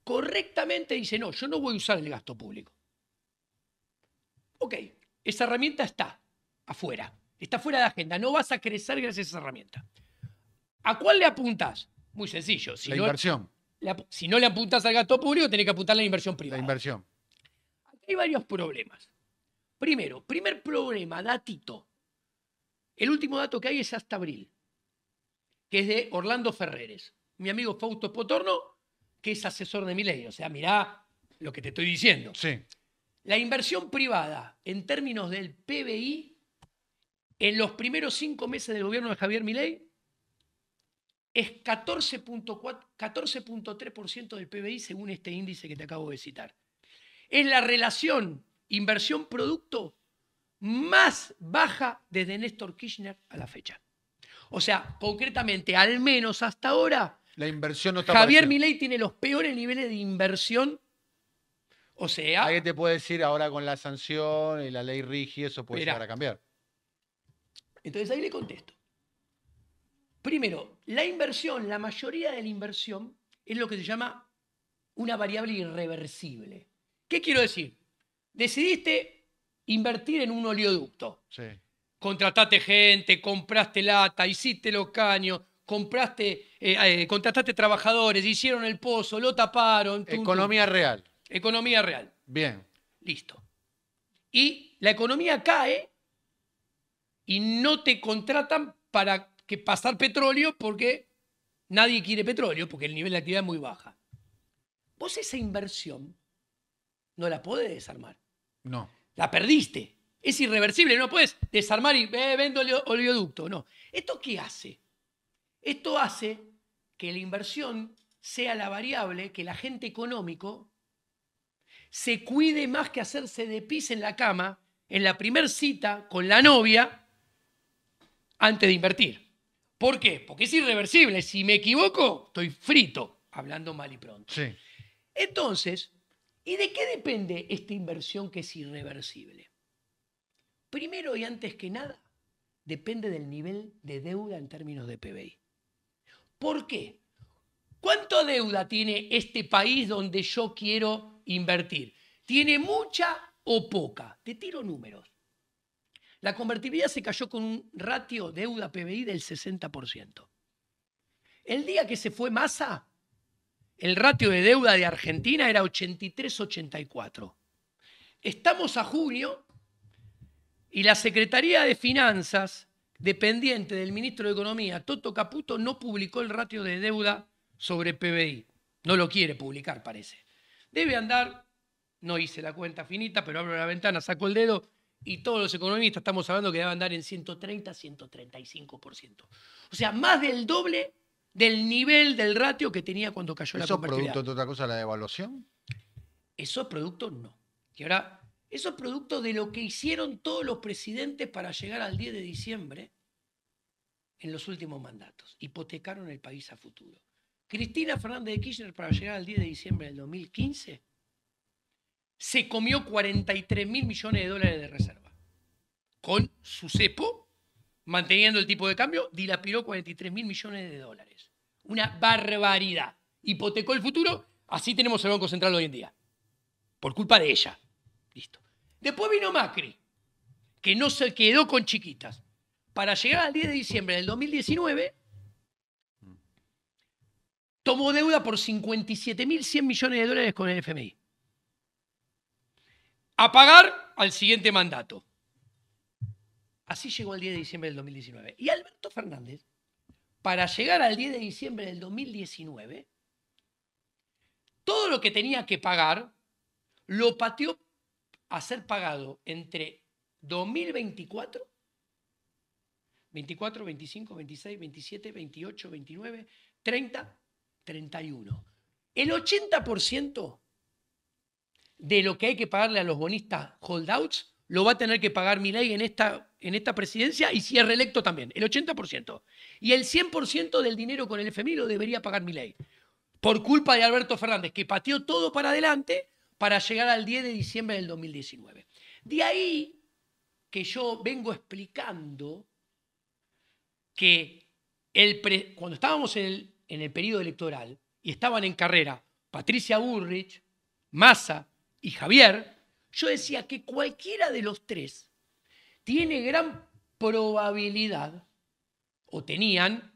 correctamente dice, no, yo no voy a usar el gasto público. Ok, esa herramienta está afuera, está fuera de agenda, no vas a crecer gracias a esa herramienta. ¿A cuál le apuntás? Muy sencillo. La inversión. Si no le apuntás al gasto público, tenés que apuntar a la inversión privada. La inversión. Aquí hay varios problemas. Primero, primer problema, datito. El último dato que hay es hasta abril, que es de Orlando Ferreres, mi amigo Fausto Potorno, que es asesor de Milei. O sea, mirá lo que te estoy diciendo. Sí. La inversión privada en términos del PBI en los primeros 5 meses del gobierno de Javier Milei es 14.3% del PBI según este índice que te acabo de citar. Es la relación inversión-producto más baja desde Néstor Kirchner a la fecha. O sea, concretamente, al menos hasta ahora, la inversión no está Javier Milei tiene los peores niveles de inversión. O sea... Alguien te puede decir ahora con la sanción y la ley Rigi, eso puede llegar a cambiar. Entonces ahí le contesto. Primero, la inversión, la mayoría de la inversión es lo que se llama una variable irreversible. ¿Qué quiero decir? Decidiste invertir en un oleoducto. Sí. Contrataste gente, compraste lata, hiciste los caños, contrataste trabajadores, hicieron el pozo, lo taparon. Economía real. Economía real. Bien. Listo. Y la economía cae y no te contratan para pasar petróleo porque nadie quiere petróleo, porque el nivel de actividad es muy baja. Vos esa inversión no la podés desarmar. No. La perdiste. Es irreversible. No puedes desarmar y vendo oleoducto. No. ¿Esto qué hace? Esto hace que la inversión sea la variable que el agente económico se cuide más que hacerse de pis en la cama en la primer cita con la novia antes de invertir. ¿Por qué? Porque es irreversible. Si me equivoco, estoy frito, hablando mal y pronto. Sí. Entonces, ¿y de qué depende esta inversión que es irreversible? Primero y antes que nada, depende del nivel de deuda en términos de PBI. ¿Por qué? ¿Cuánta deuda tiene este país donde yo quiero invertir? ¿Tiene mucha o poca? Te tiro números. La convertibilidad se cayó con un ratio deuda-PBI del 60%. El día que se fue Massa, el ratio de deuda de Argentina era 83-84. Estamos a junio y la Secretaría de Finanzas, dependiente del ministro de Economía, Toto Caputo, no publicó el ratio de deuda sobre PBI. No lo quiere publicar, parece. Debe andar, no hice la cuenta finita, pero abro la ventana, saco el dedo y todos los economistas estamos hablando que debe andar en 130-135%. O sea, más del doble del nivel del ratio que tenía cuando cayó la convertibilidad. ¿Eso es producto de otra cosa, la devaluación? Eso es producto no. Y ahora, eso es producto de lo que hicieron todos los presidentes para llegar al 10 de diciembre en los últimos mandatos. Hipotecaron el país a futuro. Cristina Fernández de Kirchner, para llegar al 10 de diciembre del 2015, se comió 43.000 millones de dólares de reserva. Con su cepo, manteniendo el tipo de cambio, dilapidó 43.000 millones de dólares. Una barbaridad. Hipotecó el futuro, así tenemos el Banco Central hoy en día. Por culpa de ella. Listo. Después vino Macri, que no se quedó con chiquitas. Para llegar al 10 de diciembre del 2019, tomó deuda por 57.100 millones de dólares con el FMI. A pagar al siguiente mandato. Así llegó al 10 de diciembre del 2019. Y Alberto Fernández, para llegar al 10 de diciembre del 2019, todo lo que tenía que pagar lo pateó a ser pagado entre 2024, 24, 25, 26, 27, 28, 29, 30, 31. El 80% de lo que hay que pagarle a los bonistas holdouts lo va a tener que pagar Milei en esta presidencia y si es reelecto también, el 80%. Y el 100% del dinero con el FMI lo debería pagar Milei. Por culpa de Alberto Fernández, que pateó todo para adelante para llegar al 10 de diciembre del 2019. De ahí que yo vengo explicando que cuando estábamos en el periodo electoral y estaban en carrera Patricia Bullrich, Massa y Javier, yo decía que cualquiera de los tres tiene gran probabilidad, o tenían,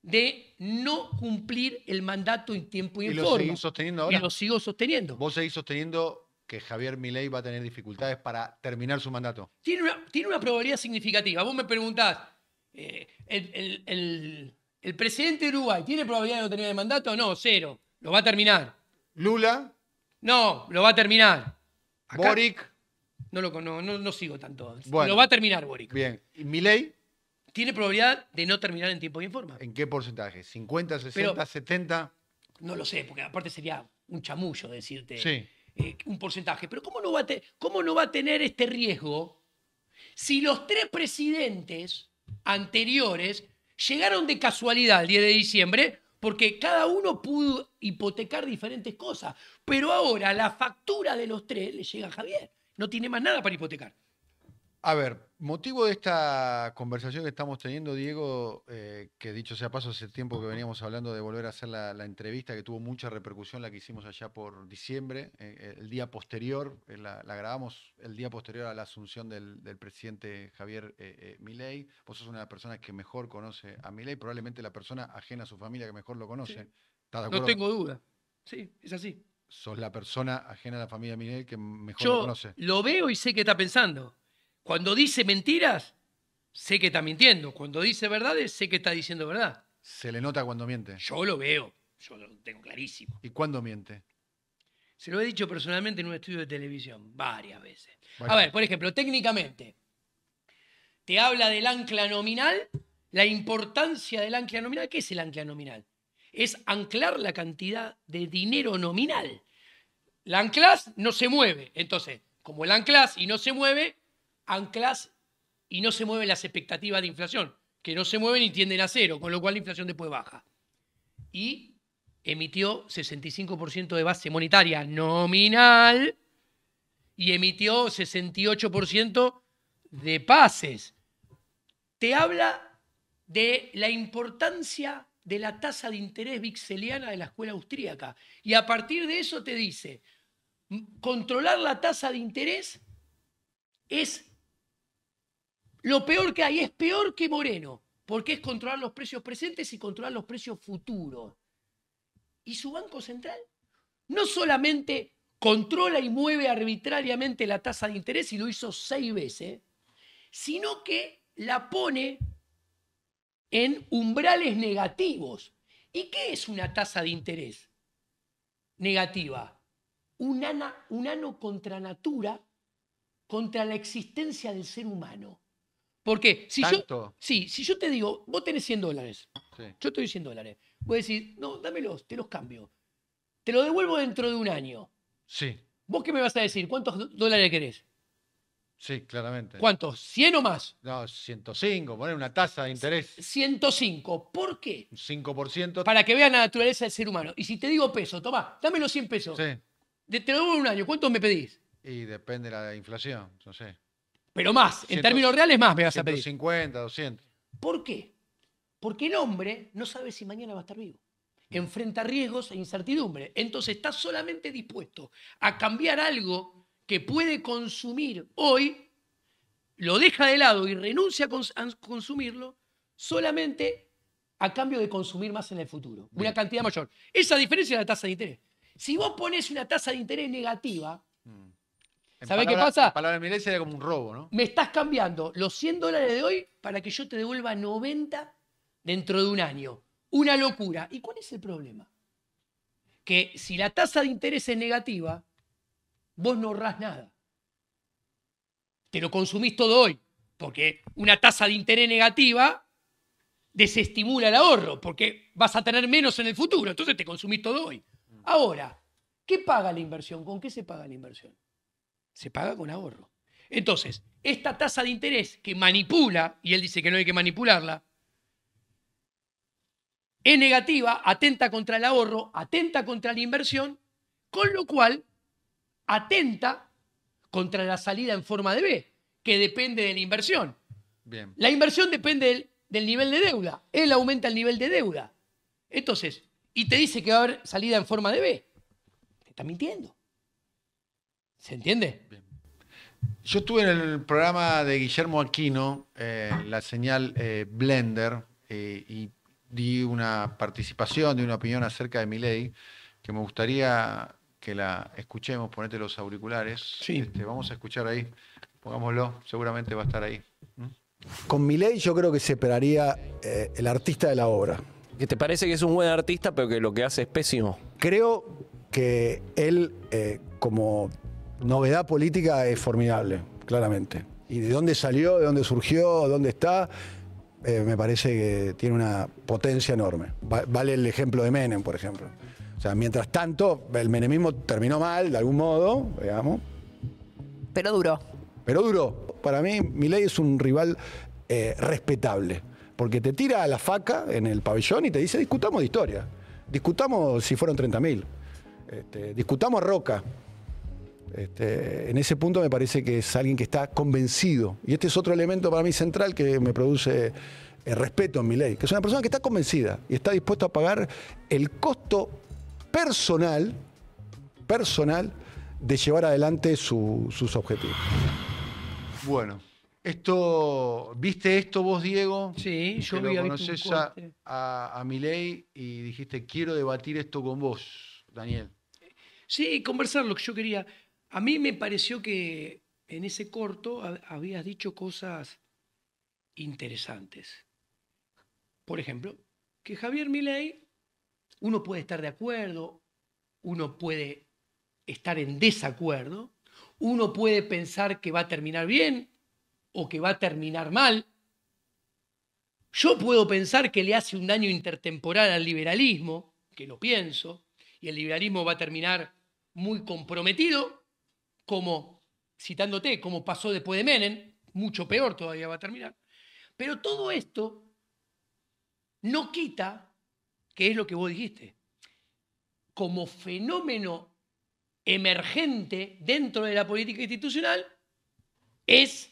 de no cumplir el mandato en tiempo y en forma. ¿Y lo seguís sosteniendo ahora? Y lo sigo sosteniendo. ¿Vos seguís sosteniendo que Javier Milei va a tener dificultades para terminar su mandato? Tiene una probabilidad significativa. Vos me preguntás, ¿el presidente de Uruguay tiene probabilidad de no tener el mandato? No, cero. Lo va a terminar. ¿Lula? No, lo va a terminar. Acá, ¿Boric? No sigo tanto. Bueno, lo va a terminar Boric. Bien. ¿Y Milei? Tiene probabilidad de no terminar en tiempo y en forma. ¿En qué porcentaje? ¿50, 60, Pero, 70? No lo sé, porque aparte sería un chamullo decirte Sí. Un porcentaje. Pero ¿cómo no va a tener este riesgo si los tres presidentes anteriores llegaron de casualidad el 10 de diciembre? Porque cada uno pudo hipotecar diferentes cosas. Pero ahora la factura de los tres le llega a Javier. No tiene más nada para hipotecar. A ver, motivo de esta conversación que estamos teniendo, Diego, que dicho sea paso, hace tiempo que veníamos hablando de volver a hacer la entrevista, que tuvo mucha repercusión, la que hicimos allá por diciembre, el día posterior, la grabamos el día posterior a la asunción del presidente Javier Milei. Vos sos una de las personas que mejor conoce a Milei, probablemente la persona ajena a su familia que mejor lo conoce. Sí. ¿Estás de acuerdo? No tengo duda. Sí, es así. Sos la persona ajena a la familia Milei que mejor Yo lo conoce. lo veo y sé qué está pensando. Cuando dice mentiras, sé que está mintiendo. Cuando dice verdades, sé que está diciendo verdad. Se le nota cuando miente. Yo lo veo, yo lo tengo clarísimo. ¿Y cuándo miente? Se lo he dicho personalmente en un estudio de televisión, varias veces. Bueno. A ver, por ejemplo, técnicamente, te habla del ancla nominal, la importancia del ancla nominal. ¿Qué es el ancla nominal? Es anclar la cantidad de dinero nominal. La anclas no se mueve. Entonces, como el anclas y no se mueve, anclas y no se mueven las expectativas de inflación, que no se mueven y tienden a cero, con lo cual la inflación después baja. Y emitió 65% de base monetaria nominal y emitió 68% de pases. Te habla de la importancia de la tasa de interés vixeliana de la escuela austríaca. Y a partir de eso te dice, controlar la tasa de interés es lo peor que hay, es peor que Moreno, porque es controlar los precios presentes y controlar los precios futuros. Y su Banco Central no solamente controla y mueve arbitrariamente la tasa de interés, y lo hizo 6 veces, sino que la pone en umbrales negativos. ¿Y qué es una tasa de interés negativa? Un ano contra natura, contra la existencia del ser humano. Porque si yo te digo, vos tenés $100, Sí. yo te doy $100, vos decís, no, dámelos, te los cambio. Te lo devuelvo dentro de un año. Sí. ¿Vos qué me vas a decir? ¿Cuántos dólares querés? Sí, claramente. ¿Cuántos? ¿100 o más? No, 105, poner una tasa de interés. 105. ¿Por qué? 5%. Para que vean la naturaleza del ser humano. Y si te digo peso, tomá, dame los 100 pesos. Sí. Te lo devuelvo en un año. ¿Cuántos me pedís? Y depende de la inflación, no sé. Pero más, en términos reales más me vas a pedir. 150, 200. ¿Por qué? Porque el hombre no sabe si mañana va a estar vivo. Enfrenta riesgos e incertidumbre. Entonces está solamente dispuesto a cambiar algo que puede consumir hoy, lo deja de lado y renuncia a consumirlo solamente a cambio de consumir más en el futuro. Bien. Una cantidad mayor. Esa diferencia es la tasa de interés. Si vos pones una tasa de interés negativa, ¿Sabés qué pasa? En palabras de Milei sería como un robo, ¿no? Me estás cambiando los 100 dólares de hoy para que yo te devuelva 90 dentro de un año. Una locura. ¿Y cuál es el problema? Que si la tasa de interés es negativa, vos no ahorrás nada. Te lo consumís todo hoy, porque una tasa de interés negativa desestimula el ahorro, porque vas a tener menos en el futuro, entonces te consumís todo hoy. Ahora, ¿qué paga la inversión? ¿Con qué se paga la inversión? Se paga con ahorro. Entonces, esta tasa de interés que manipula, y él dice que no hay que manipularla, es negativa, atenta contra el ahorro, atenta contra la inversión, con lo cual atenta contra la salida en forma de B, que depende de la inversión. Bien. La inversión depende del nivel de deuda. Él aumenta el nivel de deuda. Entonces, y te dice que va a haber salida en forma de B. Te está mintiendo. ¿Se entiende? Bien. Yo estuve en el programa de Guillermo Aquino, la señal Blender, y di una participación, di una opinión acerca de Milei, que me gustaría que la escuchemos. Ponete los auriculares. Sí. Vamos a escuchar ahí. Pongámoslo, seguramente va a estar ahí. Con Milei yo creo que separaría el artista de la obra. ¿Que te parece que es un buen artista, pero que lo que hace es pésimo? Creo que él, como novedad política, es formidable, claramente. Y de dónde salió, de dónde surgió, dónde está, me parece que tiene una potencia enorme. Vale el ejemplo de Menem, por ejemplo. O sea, mientras tanto, el menemismo terminó mal, de algún modo, digamos. Pero duró. Pero duró. Para mí, Milei es un rival respetable, porque te tira a la faca en el pabellón y te dice, discutamos de historia, discutamos si fueron 30.000, discutamos a Roca. En ese punto me parece que es alguien que está convencido, y este es otro elemento para mí central que me produce respeto en Milei, que es una persona que está convencida y está dispuesta a pagar el costo personal de llevar adelante sus objetivos. Bueno, ¿viste esto vos, Diego? Sí, yo que había lo visto un conocés corte. a Milei y dijiste, quiero debatir esto con vos, Daniel. Sí, conversar lo que yo quería. A mí me pareció que en ese corto habías dicho cosas interesantes. Por ejemplo, que Javier Milei, uno puede estar de acuerdo, uno puede estar en desacuerdo, uno puede pensar que va a terminar bien o que va a terminar mal. Yo puedo pensar que le hace un daño intertemporal al liberalismo, que lo pienso, y el liberalismo va a terminar muy comprometido, como, citándote, como pasó después de Menem, mucho peor todavía va a terminar. Pero todo esto no quita, que es lo que vos dijiste, como fenómeno emergente dentro de la política institucional, es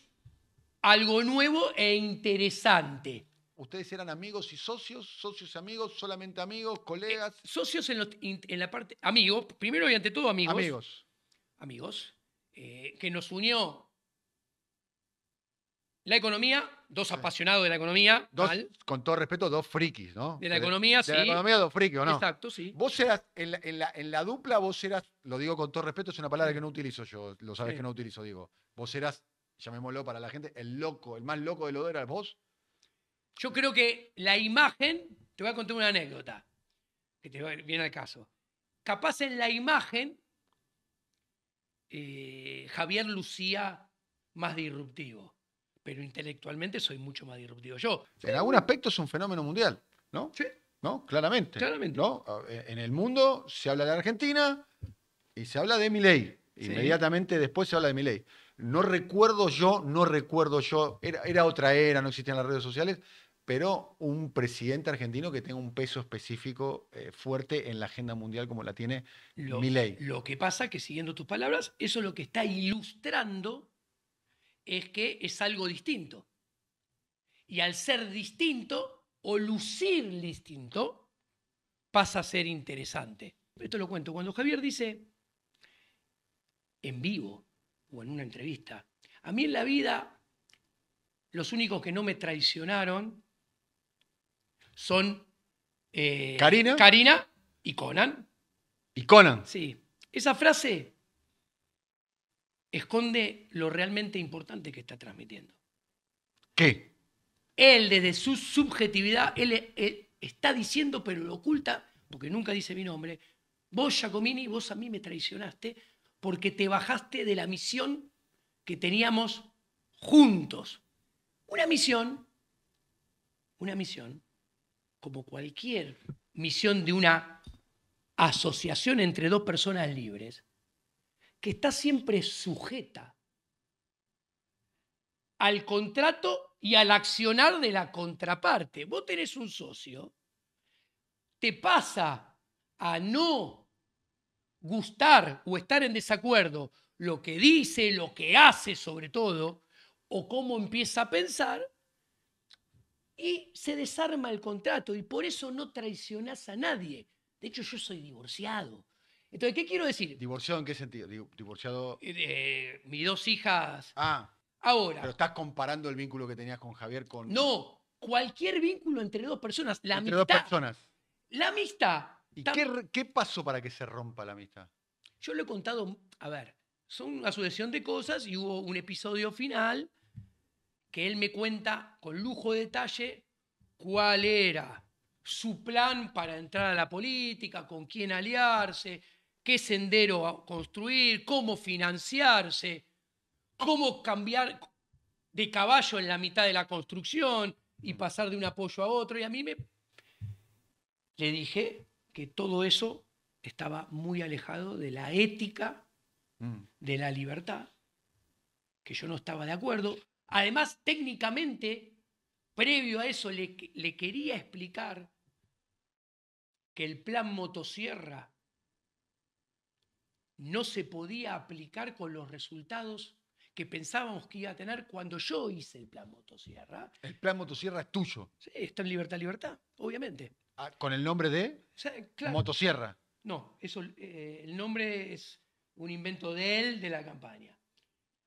algo nuevo e interesante. ¿Ustedes eran amigos y socios? ¿Socios y amigos? ¿Solamente amigos? ¿Colegas? Socios en la parte... Amigos, primero y ante todo amigos. Amigos. Que nos unió la economía, dos apasionados de la economía. Con todo respeto, dos frikis, ¿no? De la economía, sí. De la economía, dos frikis, ¿o no? Exacto, sí. Vos eras, en la dupla, vos eras, lo digo con todo respeto, es una palabra que no utilizo yo, lo sabés que no utilizo, digo. Vos eras, llamémoslo para la gente, el loco, el más loco de los dos eras vos. Yo creo que la imagen, te voy a contar una anécdota, que te viene al caso. Capaz en la imagen, Javier lucía más disruptivo, pero intelectualmente soy mucho más disruptivo yo. En algún aspecto es un fenómeno mundial, ¿no? Sí. ¿No? Claramente. Claramente. ¿No? En el mundo se habla de Argentina y se habla de Milei. Sí. Inmediatamente después se habla de Milei. No recuerdo yo, era otra era, no existían las redes sociales, pero un presidente argentino que tenga un peso específico fuerte en la agenda mundial como la tiene Milei. Lo que pasa que, siguiendo tus palabras, eso lo que está ilustrando es que es algo distinto. Y al ser distinto o lucir distinto, pasa a ser interesante. Esto lo cuento. Cuando Javier dice en vivo o en una entrevista, a mí en la vida los únicos que no me traicionaron son Karina y Conan. ¿Y Conan? Sí. Esa frase esconde lo realmente importante que está transmitiendo. ¿Qué? Él, desde su subjetividad, él está diciendo, pero lo oculta, porque nunca dice mi nombre. Vos, Giacomini, vos a mí me traicionaste porque te bajaste de la misión que teníamos juntos. Una misión, como cualquier misión de una asociación entre dos personas libres, que está siempre sujeta al contrato y al accionar de la contraparte. Vos tenés un socio, te pasa a no gustar o estar en desacuerdo lo que dice, lo que hace sobre todo, o cómo empieza a pensar, y se desarma el contrato, y por eso no traicionás a nadie. De hecho, yo soy divorciado. Entonces, ¿qué quiero decir? ¿Divorciado en qué sentido? Divorciado... Mis dos hijas... Ah, ahora... pero estás comparando el vínculo que tenías con Javier con... No, cualquier vínculo entre dos personas. La entre amistad, dos personas. La amistad... ¿Y qué pasó para que se rompa la amistad? Yo lo he contado, a ver, son una sucesión de cosas y hubo un episodio final que él me cuenta con lujo de detalle cuál era su plan para entrar a la política, con quién aliarse, qué sendero a construir, cómo financiarse, cómo cambiar de caballo en la mitad de la construcción y pasar de un apoyo a otro. Y a mí le dije que todo eso estaba muy alejado de la ética, de la libertad, que yo no estaba de acuerdo. Además, técnicamente, previo a eso, le quería explicar que el plan motosierra no se podía aplicar con los resultados que pensábamos que iba a tener cuando yo hice el plan motosierra. El plan motosierra es tuyo. Sí, está en Libertad, obviamente. Ah, ¿con el nombre de? O sea, claro. Motosierra. No, eso, el nombre es un invento de él, de la campaña.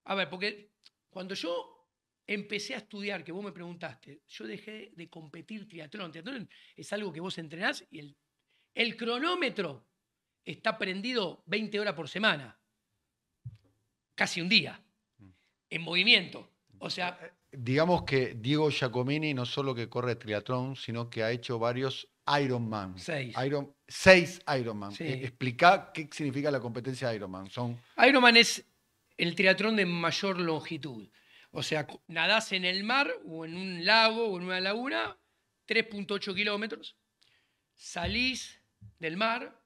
A ver, porque cuando yo empecé a estudiar, que vos me preguntaste, yo dejé de competir triatlón. Triatlón es algo que vos entrenás y el cronómetro está prendido 20 horas por semana. Casi un día. En movimiento. O sea... Digamos que Diego Giacomini no solo que corre triatlón, sino que ha hecho varios Ironman. 6 Ironman. Sí. Explica qué significa la competencia de Ironman. Ironman es el triatlón de mayor longitud. O sea, nadás en el mar o en un lago o en una laguna, 3.8 kilómetros, salís del mar,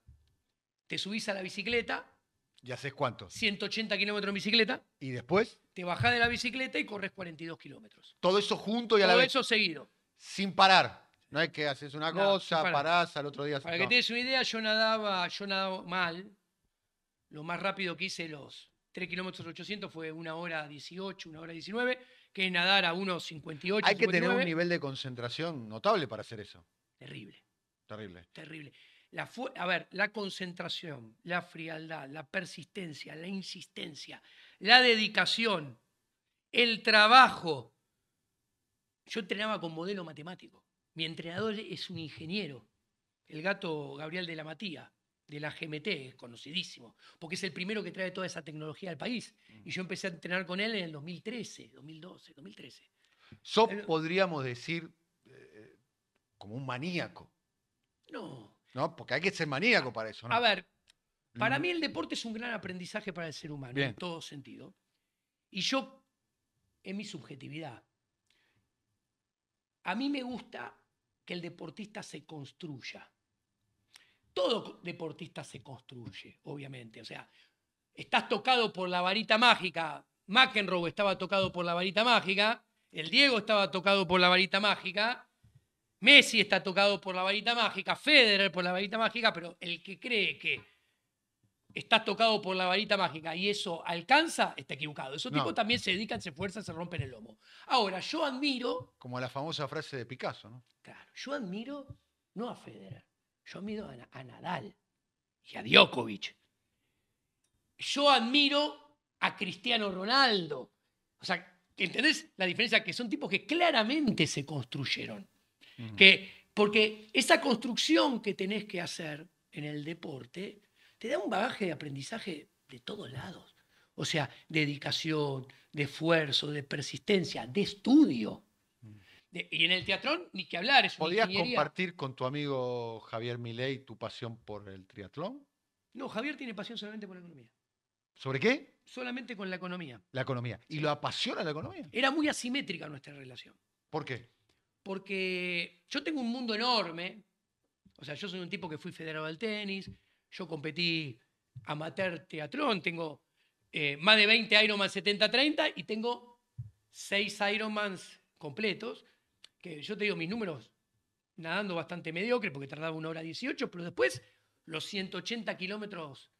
te subís a la bicicleta. ¿Y haces cuánto? 180 kilómetros en bicicleta. ¿Y después? Te bajás de la bicicleta y corres 42 kilómetros. Todo eso junto y a la vez. Todo eso seguido. Sin parar. No es que haces una cosa, parás, al otro día... Para que te des una idea, yo nadaba mal. Lo más rápido que hice los 3 kilómetros 800 fue 1 hora 18, 1 hora 19, que es nadar a 1.58. Hay que tener un nivel de concentración notable para hacer eso. Terrible. Terrible. A ver, la concentración, la frialdad, la persistencia, la insistencia, la dedicación, el trabajo. Yo entrenaba con modelo matemático. Mi entrenador es un ingeniero, el gato Gabriel de la Matía, de la GMT, es conocidísimo, porque es el primero que trae toda esa tecnología al país. Y yo empecé a entrenar con él en el 2013, 2012, 2013. Podríamos decir como un maníaco. No, porque hay que ser maníaco para eso, ¿no? A ver, para mí el deporte es un gran aprendizaje para el ser humano, en todo sentido. Y yo, en mi subjetividad, a mí me gusta que el deportista se construya. Todo deportista se construye, obviamente. O sea, estás tocado por la varita mágica. McEnroe estaba tocado por la varita mágica. El Diego estaba tocado por la varita mágica. Messi está tocado por la varita mágica. Federer por la varita mágica. Pero el que cree que estás tocado por la varita mágica y eso alcanza, está equivocado. Esos tipos también se dedican, se esfuerzan, se rompen el lomo. Ahora, yo admiro... Como la famosa frase de Picasso, ¿no? Claro, yo admiro no a Federer. Yo admiro a Nadal y a Djokovic. Yo admiro a Cristiano Ronaldo. O sea, ¿entendés la diferencia? Que son tipos que claramente se construyeron. Porque esa construcción que tenés que hacer en el deporte te da un bagaje de aprendizaje de todos lados. O sea, dedicación, de esfuerzo, de persistencia, de estudio. Y en el teatrón, ni que hablar, es una ¿Podías ingeniería. compartir con tu amigo Javier Milei tu pasión por el triatlón? No, Javier tiene pasión solamente por la economía. ¿Sobre qué? Solamente con la economía. La economía. ¿Y lo apasiona la economía? Era muy asimétrica nuestra relación. ¿Por qué? Porque yo tengo un mundo enorme. O sea, yo soy un tipo que fui federado al tenis, yo competí amateur triatlón, tengo más de 20 Ironman 70-30 y tengo 6 Ironmans completos, que yo te digo mis números nadando bastante mediocre porque tardaba 1 hora 18, pero después los 180 kilómetros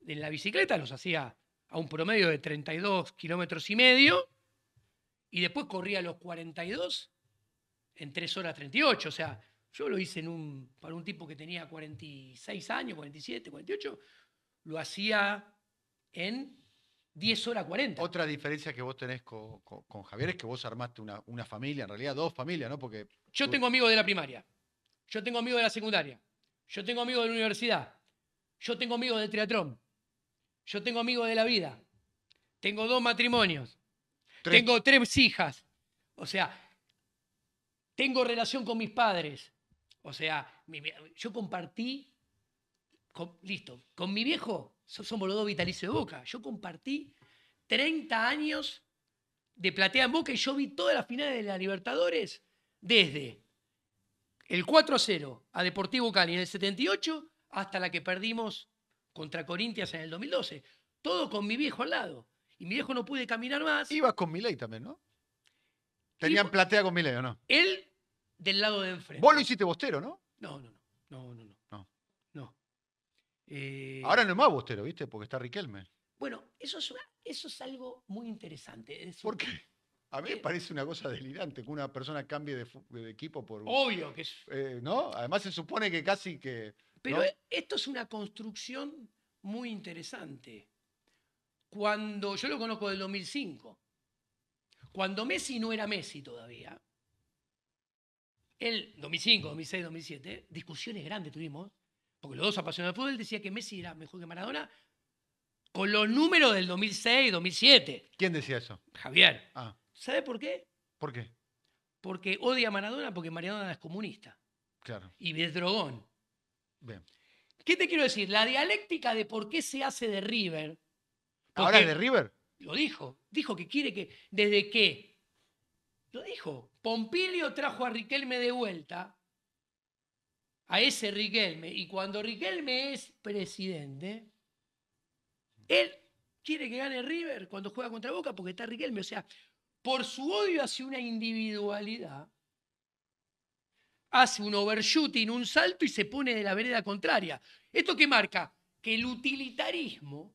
en la bicicleta los hacía a un promedio de 32 kilómetros y medio y después corría los 42 en 3 horas 38, o sea, yo lo hice para un tipo que tenía 46 años, 47, 48, lo hacía en 10 horas 40. Otra diferencia que vos tenés con Javier es que vos armaste una familia, en realidad 2 familias, ¿no? Porque yo tengo amigos de la primaria, yo tengo amigos de la secundaria, yo tengo amigos de la universidad, yo tengo amigos del triatlón, yo tengo amigos de la vida, tengo 2 matrimonios, tengo 3 hijas, o sea, tengo relación con mis padres. O sea, yo compartí, listo, con mi viejo, somos los 2 vitalicios de Boca, yo compartí 30 años de platea en Boca y yo vi todas las finales de la Libertadores desde el 4-0 a Deportivo Cali en el 78 hasta la que perdimos contra Corinthians en el 2012. Todo con mi viejo al lado. Y mi viejo no pude caminar más. Ibas con Milei también, ¿no? Tenían platea con Milei, ¿o no? Él del lado de enfrente. Vos lo hiciste bostero, ¿no? No. Ahora no es más bostero, ¿viste? Porque está Riquelme. Bueno, eso es algo muy interesante. Es decir, ¿Por qué? A mí me parece una cosa delirante que una persona cambie de equipo por... Obvio que es... ¿no? Además se supone que casi que... Pero ¿no? esto es una construcción muy interesante. Cuando yo lo conozco del 2005, cuando Messi no era Messi todavía, él, 2005, 2006, 2007, discusiones grandes tuvimos, porque los 2 apasionados del fútbol, él decía que Messi era mejor que Maradona con los números del 2006, 2007. ¿Quién decía eso? Javier. Ah. ¿Sabe por qué? ¿Por qué? Porque odia a Maradona porque Maradona es comunista. Claro. Y es drogón. Bien. ¿Qué te quiero decir? La dialéctica de por qué se hace de River. ¿Ahora es de River? Lo dijo. Dijo que quiere que... ¿Desde qué? Lo dijo. Pompilio trajo a Riquelme de vuelta, a ese Riquelme, y cuando Riquelme es presidente, él quiere que gane River cuando juega contra Boca porque está Riquelme. O sea, por su odio hacia una individualidad, hace un overshooting, un salto y se pone de la vereda contraria. ¿Esto qué marca? Que el utilitarismo,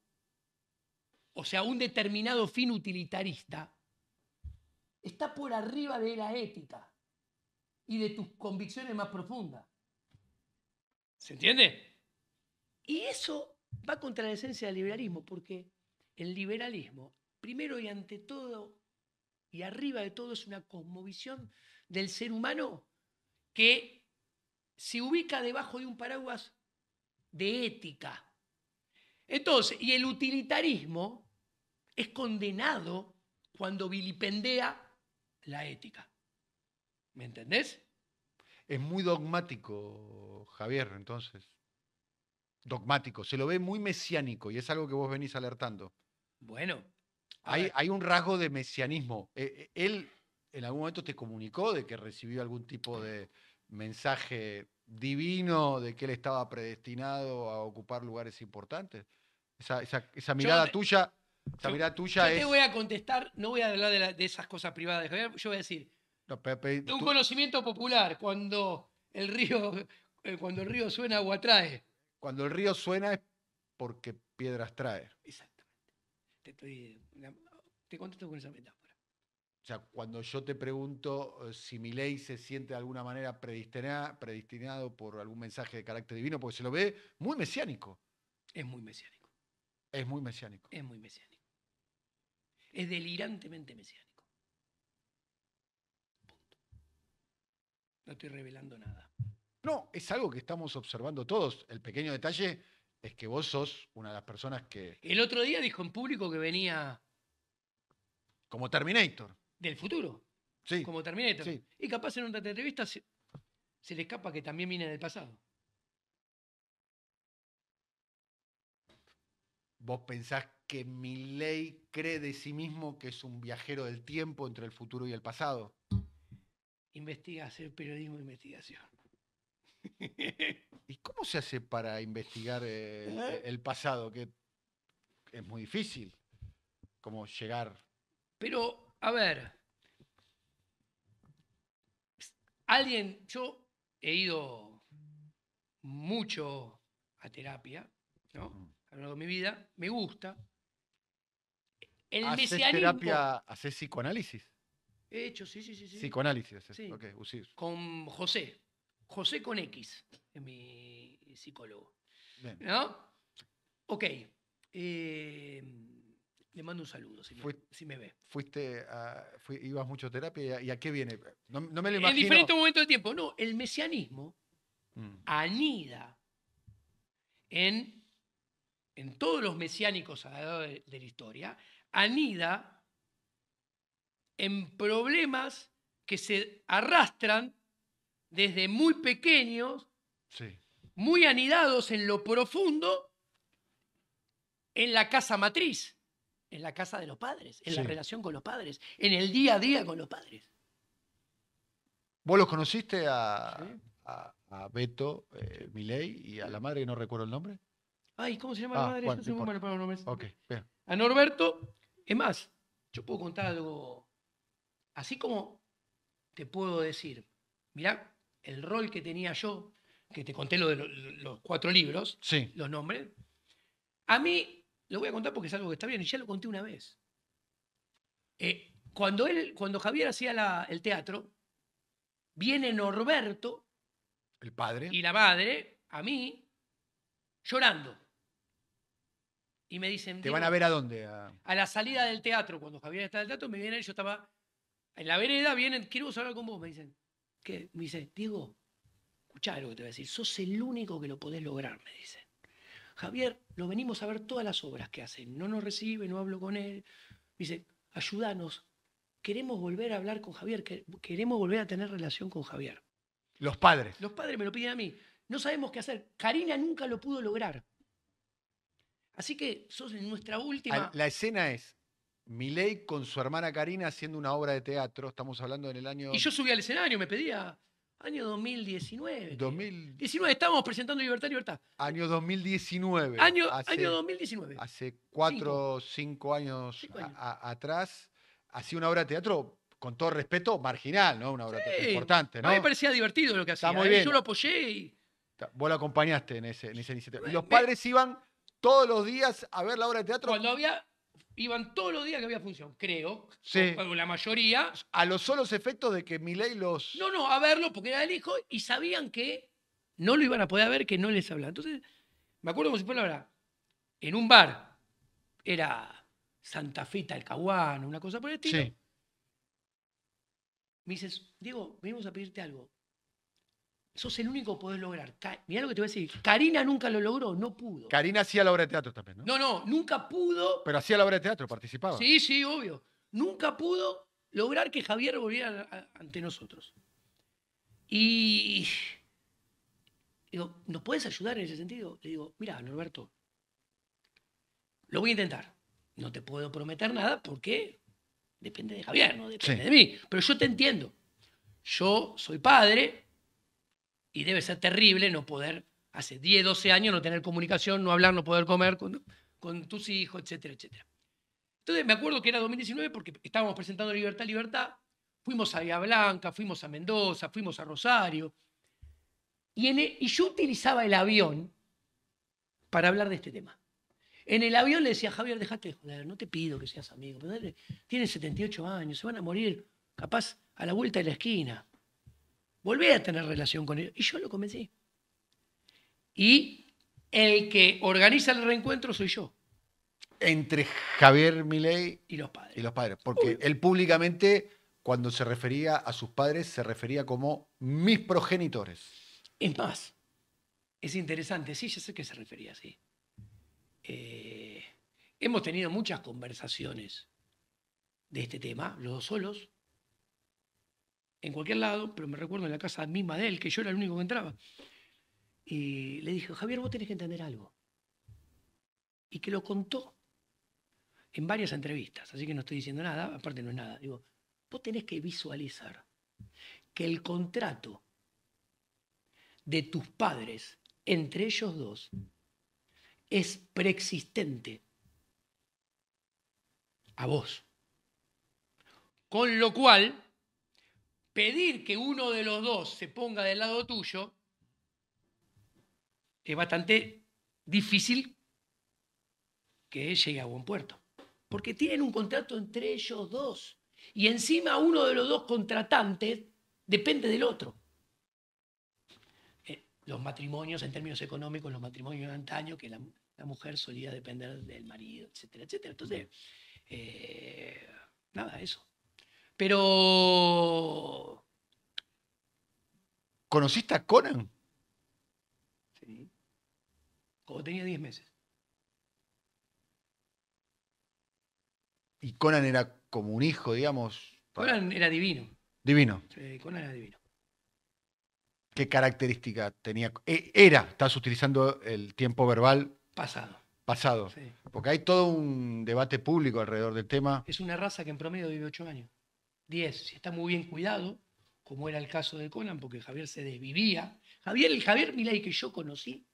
o sea, un determinado fin utilitarista, está por arriba de la ética y de tus convicciones más profundas. ¿Se entiende? Y eso va contra la esencia del liberalismo, porque el liberalismo, primero y ante todo, y arriba de todo, es una cosmovisión del ser humano que se ubica debajo de un paraguas de ética. Entonces, y el utilitarismo es condenado cuando vilipendea la ética. ¿Me entendés? Es muy dogmático, Javier, entonces. Dogmático. Se lo ve muy mesiánico y es algo que vos venís alertando. Bueno. Hay un rasgo de mesianismo. Él en algún momento te comunicó de que recibió algún tipo de mensaje divino de que él estaba predestinado a ocupar lugares importantes. Esa mirada tuya. Esa mirada tuya yo te voy a contestar, no voy a hablar de esas cosas privadas de Javier, yo voy a decir, de un conocimiento popular, cuando el río suena, agua trae. Cuando el río suena es porque piedras trae. Exactamente. Te contesto con esa metáfora. O sea, cuando yo te pregunto si Milei se siente de alguna manera predestinado por algún mensaje de carácter divino, porque se lo ve muy mesiánico. Es muy mesiánico. Es muy mesiánico. Es muy mesiánico. Es delirantemente mesiánico. Punto. No estoy revelando nada. No, es algo que estamos observando todos. El pequeño detalle es que vos sos una de las personas que, El otro día dijo en público que venía como Terminator, del futuro, sí, como Terminator. sí. Y capaz en una entrevista se le escapa que también viene del pasado. ¿Vos pensás que Milei cree de sí mismo que es un viajero del tiempo entre el futuro y el pasado? Investiga, hacer periodismo de investigación. ¿Y cómo se hace para investigar el pasado? Que es muy difícil. ¿Cómo llegar? Pero, a ver, yo he ido mucho a terapia, ¿no? A lo largo de mi vida, me gusta. El ¿Haces mesianismo. terapia, haces psicoanálisis? He hecho, sí. Psicoanálisis, Sí. ok, sí. Con José. José con X, es mi psicólogo. Bien. ¿No? Ok. Le mando un saludo, si me ve. Ibas mucho a terapia y a qué viene. No me lo En imagino. diferentes momentos del tiempo. No, el mesianismo Mm. anida en todos los mesiánicos alrededor de la historia, anida en problemas que se arrastran desde muy pequeños, Sí. muy anidados en lo profundo, en la casa matriz, en la casa de los padres, en la Sí. relación con los padres, en el día a día con los padres. ¿Vos los conociste a Beto, Milei, y a la madre que no recuerdo el nombre? Ay, ¿cómo se llama la madre? Bueno, Yo soy no muy importa. malo para los nombres. Ok, bien. A Norberto, es más, yo puedo contar algo, así como te puedo decir, mirá, el rol que tenía yo, que te conté lo de los 4 libros, Sí. los nombres, a mí, lo voy a contar porque es algo que está bien, y ya lo conté una vez. Cuando Javier hacía el teatro, viene Norberto, El padre. y la madre, a mí, llorando. Y me dicen, ¿Te van Diego, a ver a dónde? a la salida del teatro, cuando Javier está en el teatro, me vienen, yo estaba en la vereda, vienen, quiero hablar con vos, me dicen. ¿Qué? Me dice, Diego, escuchá lo que te voy a decir, sos el único que lo podés lograr, me dicen. Javier, lo venimos a ver todas las obras que hace, no nos recibe, no hablo con él. Me dice, ayúdanos, queremos volver a hablar con Javier, queremos volver a tener relación con Javier. Los padres. Los padres me lo piden a mí, no sabemos qué hacer. Karina nunca lo pudo lograr. Así que sos en nuestra última... La escena es Milei con su hermana Karina haciendo una obra de teatro. Estamos hablando en el año... Y yo subí al escenario, me pedía año 2019. 2019 estábamos presentando Libertad. Año 2019. Año 2019. Hace 4 o 5 años, 5 años. atrás, hacía una obra de teatro, con todo respeto, marginal, ¿no? Una obra de teatro importante, ¿no? A mí me parecía divertido lo que hacía. Está muy bien. Yo lo apoyé y... Vos lo acompañaste en esa iniciativa. Y los padres iban todos los días a ver la obra de teatro. Iban todos los días que había función, creo. Sí. O la mayoría. A los solos efectos de que Milei los... No, a verlo porque era el hijo y sabían que no lo iban a poder ver, que no les hablaba. Entonces, me acuerdo como si fuera la verdad. En un bar, era Santa Fe, Talcahuano, una cosa por el estilo. Sí. Me dices, Diego, venimos a pedirte algo. Sos el único que podés lograr. Mirá lo que te voy a decir. Karina nunca lo logró, no pudo. Karina hacía la obra de teatro también, ¿no? No, nunca pudo. Pero hacía la obra de teatro, participaba. Sí, obvio. Nunca pudo lograr que Javier volviera ante nosotros. Y digo, ¿nos puedes ayudar en ese sentido? Le digo, mira, Norberto, lo voy a intentar. No te puedo prometer nada porque depende de Javier, no depende de mí. Pero yo te entiendo. Yo soy padre y debe ser terrible no poder, hace 10, 12 años, no tener comunicación, no hablar, no poder comer con tus hijos, etcétera, etcétera. Entonces me acuerdo que era 2019 porque estábamos presentando Libertad. Fuimos a Bahía Blanca, fuimos a Mendoza, fuimos a Rosario. Y yo utilizaba el avión para hablar de este tema. En el avión le decía a Javier, dejate de joder, no te pido que seas amigo. Pero tienes 78 años, se van a morir capaz a la vuelta de la esquina. Volvé a tener relación con ellos. Y yo lo convencí. Y el que organiza el reencuentro soy yo. Entre Javier Milei y los padres. Porque él públicamente, cuando se refería a sus padres, se refería como mis progenitores. Es más, es interesante. Sí, ya sé que se refería así. hemos tenido muchas conversaciones de este tema, los dos solos, en cualquier lado, pero me recuerdo en la casa misma de él, que yo era el único que entraba. Y le dije, Javier, vos tenés que entender algo. Y que lo contó en varias entrevistas, así que no estoy diciendo nada, aparte no es nada. Digo, vos tenés que visualizar que el contrato de tus padres entre ellos dos es preexistente a vos. Con lo cual, pedir que uno de los dos se ponga del lado tuyo es bastante difícil que llegue a buen puerto. Porque tienen un contrato entre ellos dos. Y encima uno de los dos contratantes depende del otro. Los matrimonios, en términos económicos, los matrimonios de antaño, que la mujer solía depender del marido, etcétera, etcétera. Entonces, nada, eso. Pero... ¿Conociste a Conan? Sí. Cuando tenía 10 meses. Y Conan era como un hijo, digamos. Conan era divino. Divino. Sí, Conan era divino. ¿Qué característica tenía? Estás utilizando el tiempo verbal. Pasado. Sí. Porque hay todo un debate público alrededor del tema. Es una raza que en promedio vive 8 años. 10, si está muy bien cuidado, como era el caso de Conan, porque Javier se desvivía. El Javier Milei que yo conocí,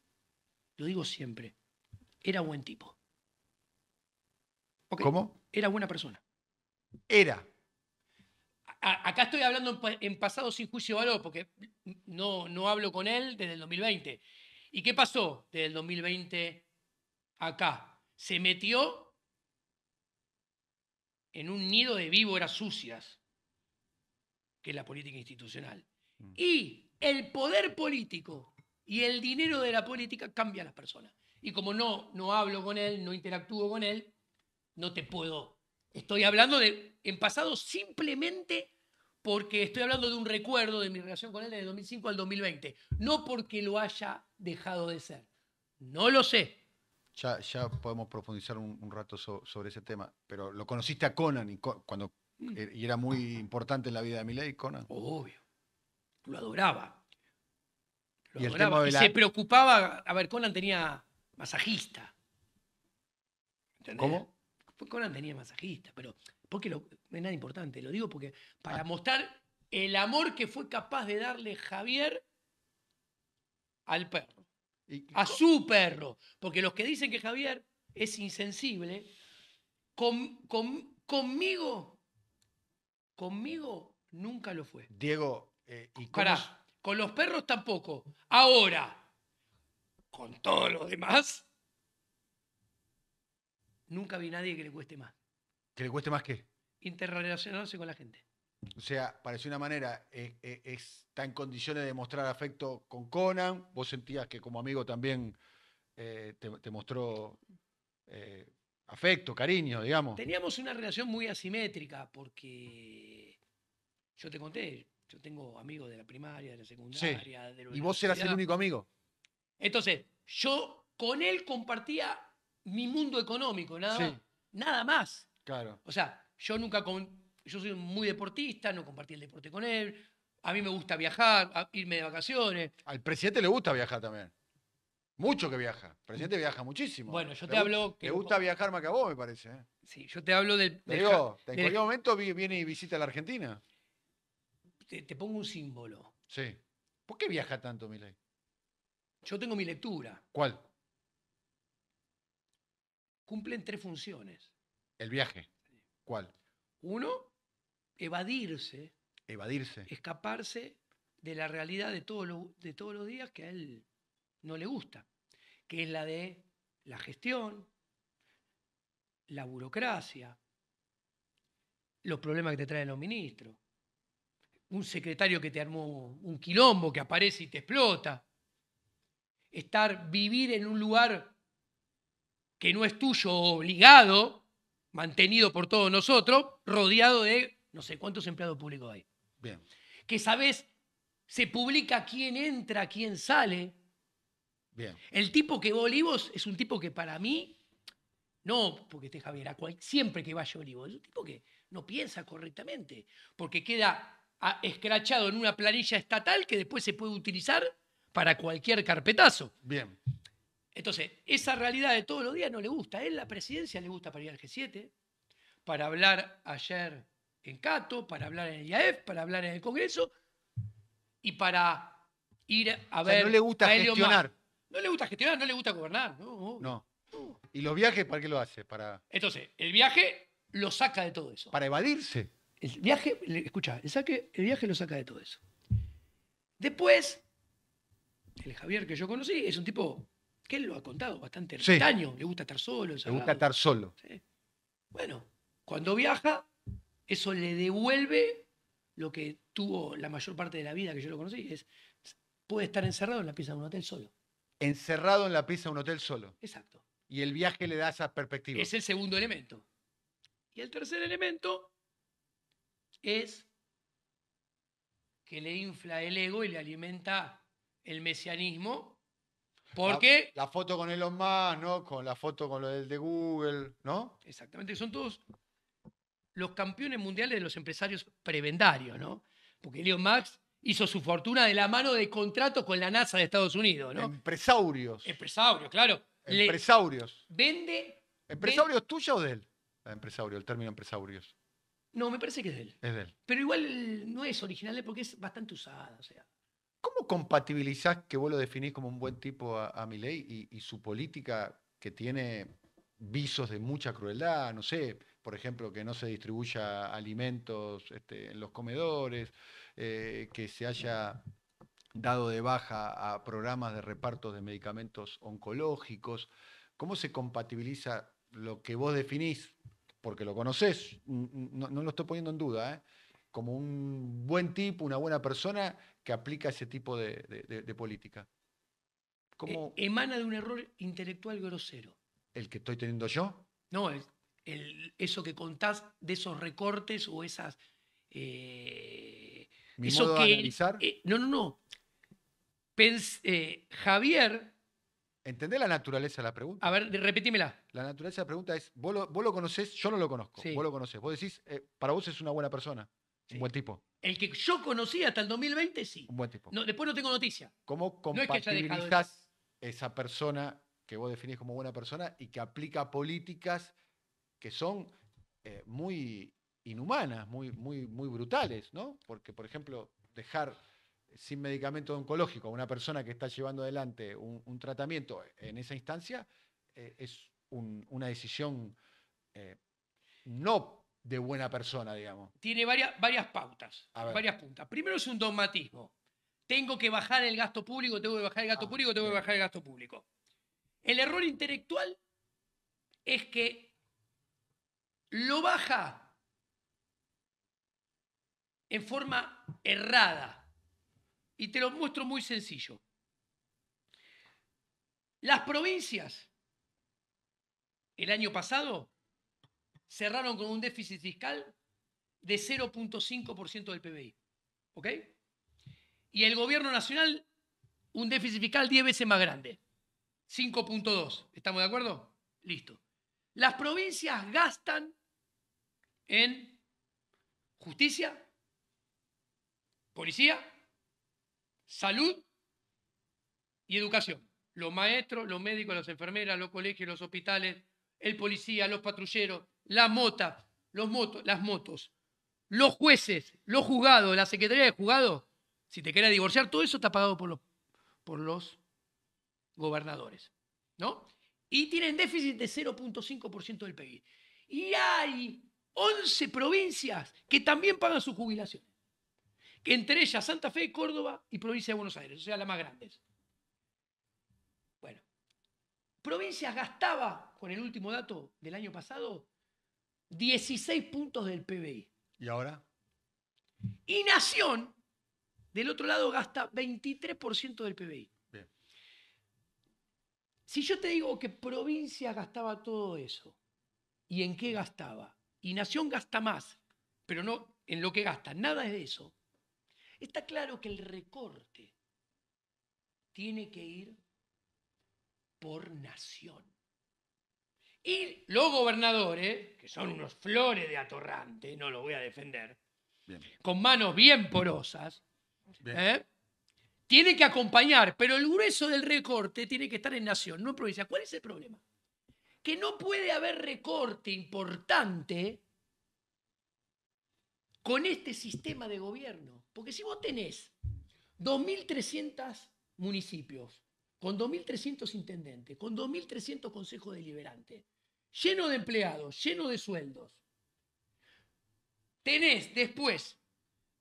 lo digo siempre, era buen tipo. Okay. ¿Cómo? Era buena persona. Era. Acá estoy hablando en pasado sin juicio de valor, porque no hablo con él desde el 2020. ¿Y qué pasó desde el 2020 acá? Se metió en un nido de víboras sucias, que es la política institucional. Y el poder político y el dinero de la política cambia a las personas. Y como no hablo con él, no interactúo con él, no te puedo. Estoy hablando en pasado simplemente porque estoy hablando de un recuerdo de mi relación con él desde el 2005 al 2020. No porque lo haya dejado de ser. No lo sé. Ya podemos profundizar un rato sobre ese tema. Pero lo conociste a Conan y era muy importante en la vida de Milei, Conan. Obvio. Lo adoraba. Y el tema de se preocupaba. A ver, Conan tenía masajista. ¿Entendés? ¿Cómo? Conan tenía masajista, pero porque no es nada importante. Lo digo porque para mostrar el amor que fue capaz de darle Javier al perro. A su perro. Porque los que dicen que Javier es insensible, conmigo nunca lo fue. Diego, con los perros tampoco. Ahora, con todos los demás, nunca vi a nadie que le cueste más. ¿Que le cueste más qué? Interrelacionarse con la gente. O sea, pareció una manera, está en condiciones de mostrar afecto con Conan. Vos sentías que como amigo también te mostró afecto, cariño, digamos. Teníamos una relación muy asimétrica porque yo te conté, yo tengo amigos de la primaria, de la secundaria, sí. de la ¿Y vos eras el único amigo? Entonces, yo con él compartía mi mundo económico, nada más. Claro. O sea, yo soy muy deportista, no compartí el deporte con él. A mí me gusta viajar, irme de vacaciones. Al presidente le gusta viajar también. Mucho que viaja. El presidente viaja muchísimo. Bueno, yo te hablo... Le gusta viajar más que a vos, me parece. Sí, yo te hablo del... Te digo, en cualquier momento viene y visita la Argentina. Te pongo un símbolo. Sí. ¿Por qué viaja tanto, Milei? Yo tengo mi lectura. ¿Cuál? Cumplen 3 funciones. El viaje. ¿Cuál? 1, evadirse. Evadirse. Escaparse de la realidad de todos los días que a él no le gusta, que es la de la gestión, la burocracia, los problemas que te traen los ministros, un secretario que te armó un quilombo que aparece y te explota, vivir en un lugar que no es tuyo, obligado, mantenido por todos nosotros, rodeado de no sé cuántos empleados públicos hay. Bien. Que sabés, se publica quién entra, quién sale. Bien. El tipo que vos, Olivos, es un tipo que para mí No porque esté Javier, siempre que vaya Olivo. Es un tipo que no piensa correctamente, porque queda escrachado en una planilla estatal que después se puede utilizar para cualquier carpetazo. Bien. Entonces, esa realidad de todos los días no le gusta. A él la presidencia le gusta para ir al G7, para hablar ayer en Cato, para hablar en el IAEF, para hablar en el Congreso y para ir a ver. No le gusta a Elon gestionar. Musk. No le gusta gestionar, no le gusta gobernar. No. ¿Y los viajes para qué lo hace? Entonces, el viaje lo saca de todo eso. Para evadirse. El viaje, escucha, el viaje lo saca de todo eso. Después, el Javier que yo conocí es un tipo que él lo ha contado, bastante ermitaño, le gusta estar solo. Le gusta estar solo. Sí. Bueno, cuando viaja, eso le devuelve lo que tuvo la mayor parte de la vida que yo lo conocí, puede estar encerrado en la pieza de un hotel solo. Encerrado en la pieza de un hotel solo. Exacto. Y el viaje le da esa perspectiva. Es el segundo elemento. Y el tercer elemento es que le infla el ego y le alimenta el mesianismo. Porque. La foto con Elon Musk, ¿no? Con la foto con lo del de Google, ¿no? Exactamente, son todos los campeones mundiales de los empresarios prebendarios, ¿no? Porque Elon Musk hizo su fortuna de la mano de contratos con la NASA de Estados Unidos, ¿no? Empresarios, claro. Empresarios. Vende. ¿Empresarios tuya o de él? Empresario, el término empresarios. No, me parece que es de él. Es de él. Pero igual no es original de él porque es bastante usada, o sea. ¿Cómo compatibilizás que vos lo definís como un buen tipo a Milei y su política que tiene visos de mucha crueldad? No sé, por ejemplo, que no se distribuya alimentos en los comedores, que se haya dado de baja a programas de reparto de medicamentos oncológicos. ¿Cómo se compatibiliza lo que vos definís, porque lo conocés, no lo estoy poniendo en duda, como un buen tipo, una buena persona que aplica ese tipo de política? ¿Cómo? Emana de un error intelectual grosero. ¿El que estoy teniendo yo? No, eso que contás de esos recortes o esas... ¿Mi modo de analizar? No. Javier... ¿Entendés la naturaleza de la pregunta? A ver, repetímela. La naturaleza de la pregunta es, vos lo conocés, yo no lo conozco, Sí. vos lo conocés. Vos decís, para vos es una buena persona, un buen tipo. El que yo conocí hasta el 2020, sí. Un buen tipo. No, después no tengo noticia. ¿Cómo No es que haya dejado de compatibilizás esa persona que vos definís como buena persona y que aplica políticas que son muy inhumanas, muy brutales, ¿no? Porque, por ejemplo, dejar sin medicamento oncológico a una persona que está llevando adelante un tratamiento en esa instancia es una decisión no de buena persona, digamos. Tiene varias pautas, A ver. varias puntas. Primero es un dogmatismo. Tengo que bajar el gasto público, tengo que bajar el gasto público, tengo que bajar el gasto público. El error intelectual es que lo baja en forma errada. Y te lo muestro muy sencillo. Las provincias el año pasado cerraron con un déficit fiscal de 0.5% del PBI. ¿Ok? Y el gobierno nacional un déficit fiscal 10 veces más grande. 5.2. ¿Estamos de acuerdo? Listo. Las provincias gastan en justicia, policía, salud y educación. Los maestros, los médicos, las enfermeras, los colegios, los hospitales, el policía, los patrulleros, las motos, los jueces, los juzgados, la secretaría de juzgados. Si te querés divorciar, todo eso está pagado por los gobernadores, ¿no? Y tienen déficit de 0.5% del PIB. Y hay 11 provincias que también pagan sus jubilaciones. Que entre ellas Santa Fe, Córdoba y provincia de Buenos Aires, o sea, las más grandes. Bueno, provincias gastaba, con el último dato del año pasado, 16 puntos del PBI. ¿Y ahora? Y Nación, del otro lado, gasta 23% del PBI. Bien. Si yo te digo que provincia gastaba todo eso, ¿y en qué gastaba? Y Nación gasta más, pero no en lo que gasta, nada es de eso. Está claro que el recorte tiene que ir por Nación. Y los gobernadores, que son unos flores de atorrante, no lo voy a defender, Bien. con manos bien porosas, Bien. tienen que acompañar, pero el grueso del recorte tiene que estar en nación, no en provincia. ¿Cuál es el problema? Que no puede haber recorte importante con este sistema de gobierno. Porque si vos tenés 2.300 municipios, con 2.300 intendentes, con 2.300 consejos deliberantes, lleno de empleados, lleno de sueldos, tenés después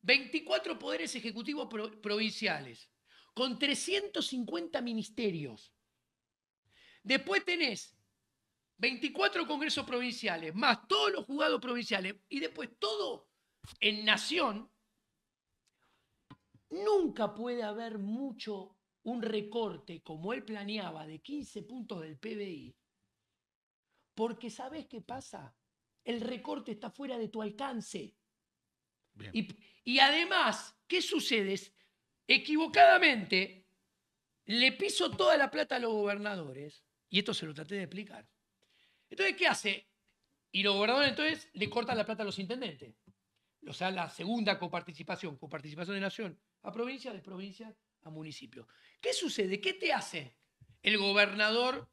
24 poderes ejecutivos provinciales, con 350 ministerios. Después tenés 24 congresos provinciales, más todos los juzgados provinciales, y después todo en nación. Nunca puede haber un recorte como él planeaba de 15 puntos del PBI, porque ¿sabés qué pasa? El recorte está fuera de tu alcance. Y además, ¿qué sucede? Equivocadamente, le piso toda la plata a los gobernadores, y esto se lo traté de explicar. Entonces, ¿qué hace? Y los gobernadores entonces le cortan la plata a los intendentes. O sea, la segunda coparticipación de nación a provincia, de provincia a municipio. ¿Qué sucede? ¿Qué te hace el gobernador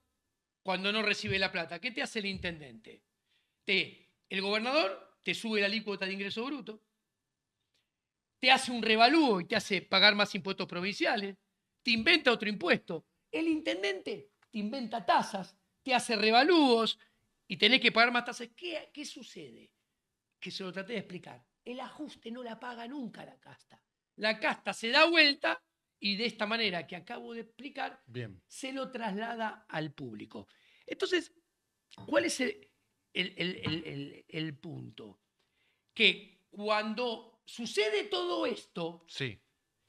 cuando no recibe la plata? ¿Qué te hace el intendente? El gobernador te sube la alícuota de ingreso bruto, te hace un revalúo y te hace pagar más impuestos provinciales, te inventa otro impuesto. El intendente te inventa tasas, te hace revalúos y tenés que pagar más tasas. ¿Qué sucede? Que se lo traté de explicar. El ajuste no la paga nunca la casta. La casta se da vuelta y de esta manera que acabo de explicar, se lo traslada al público. Entonces, ¿cuál es el punto? Que cuando sucede todo esto,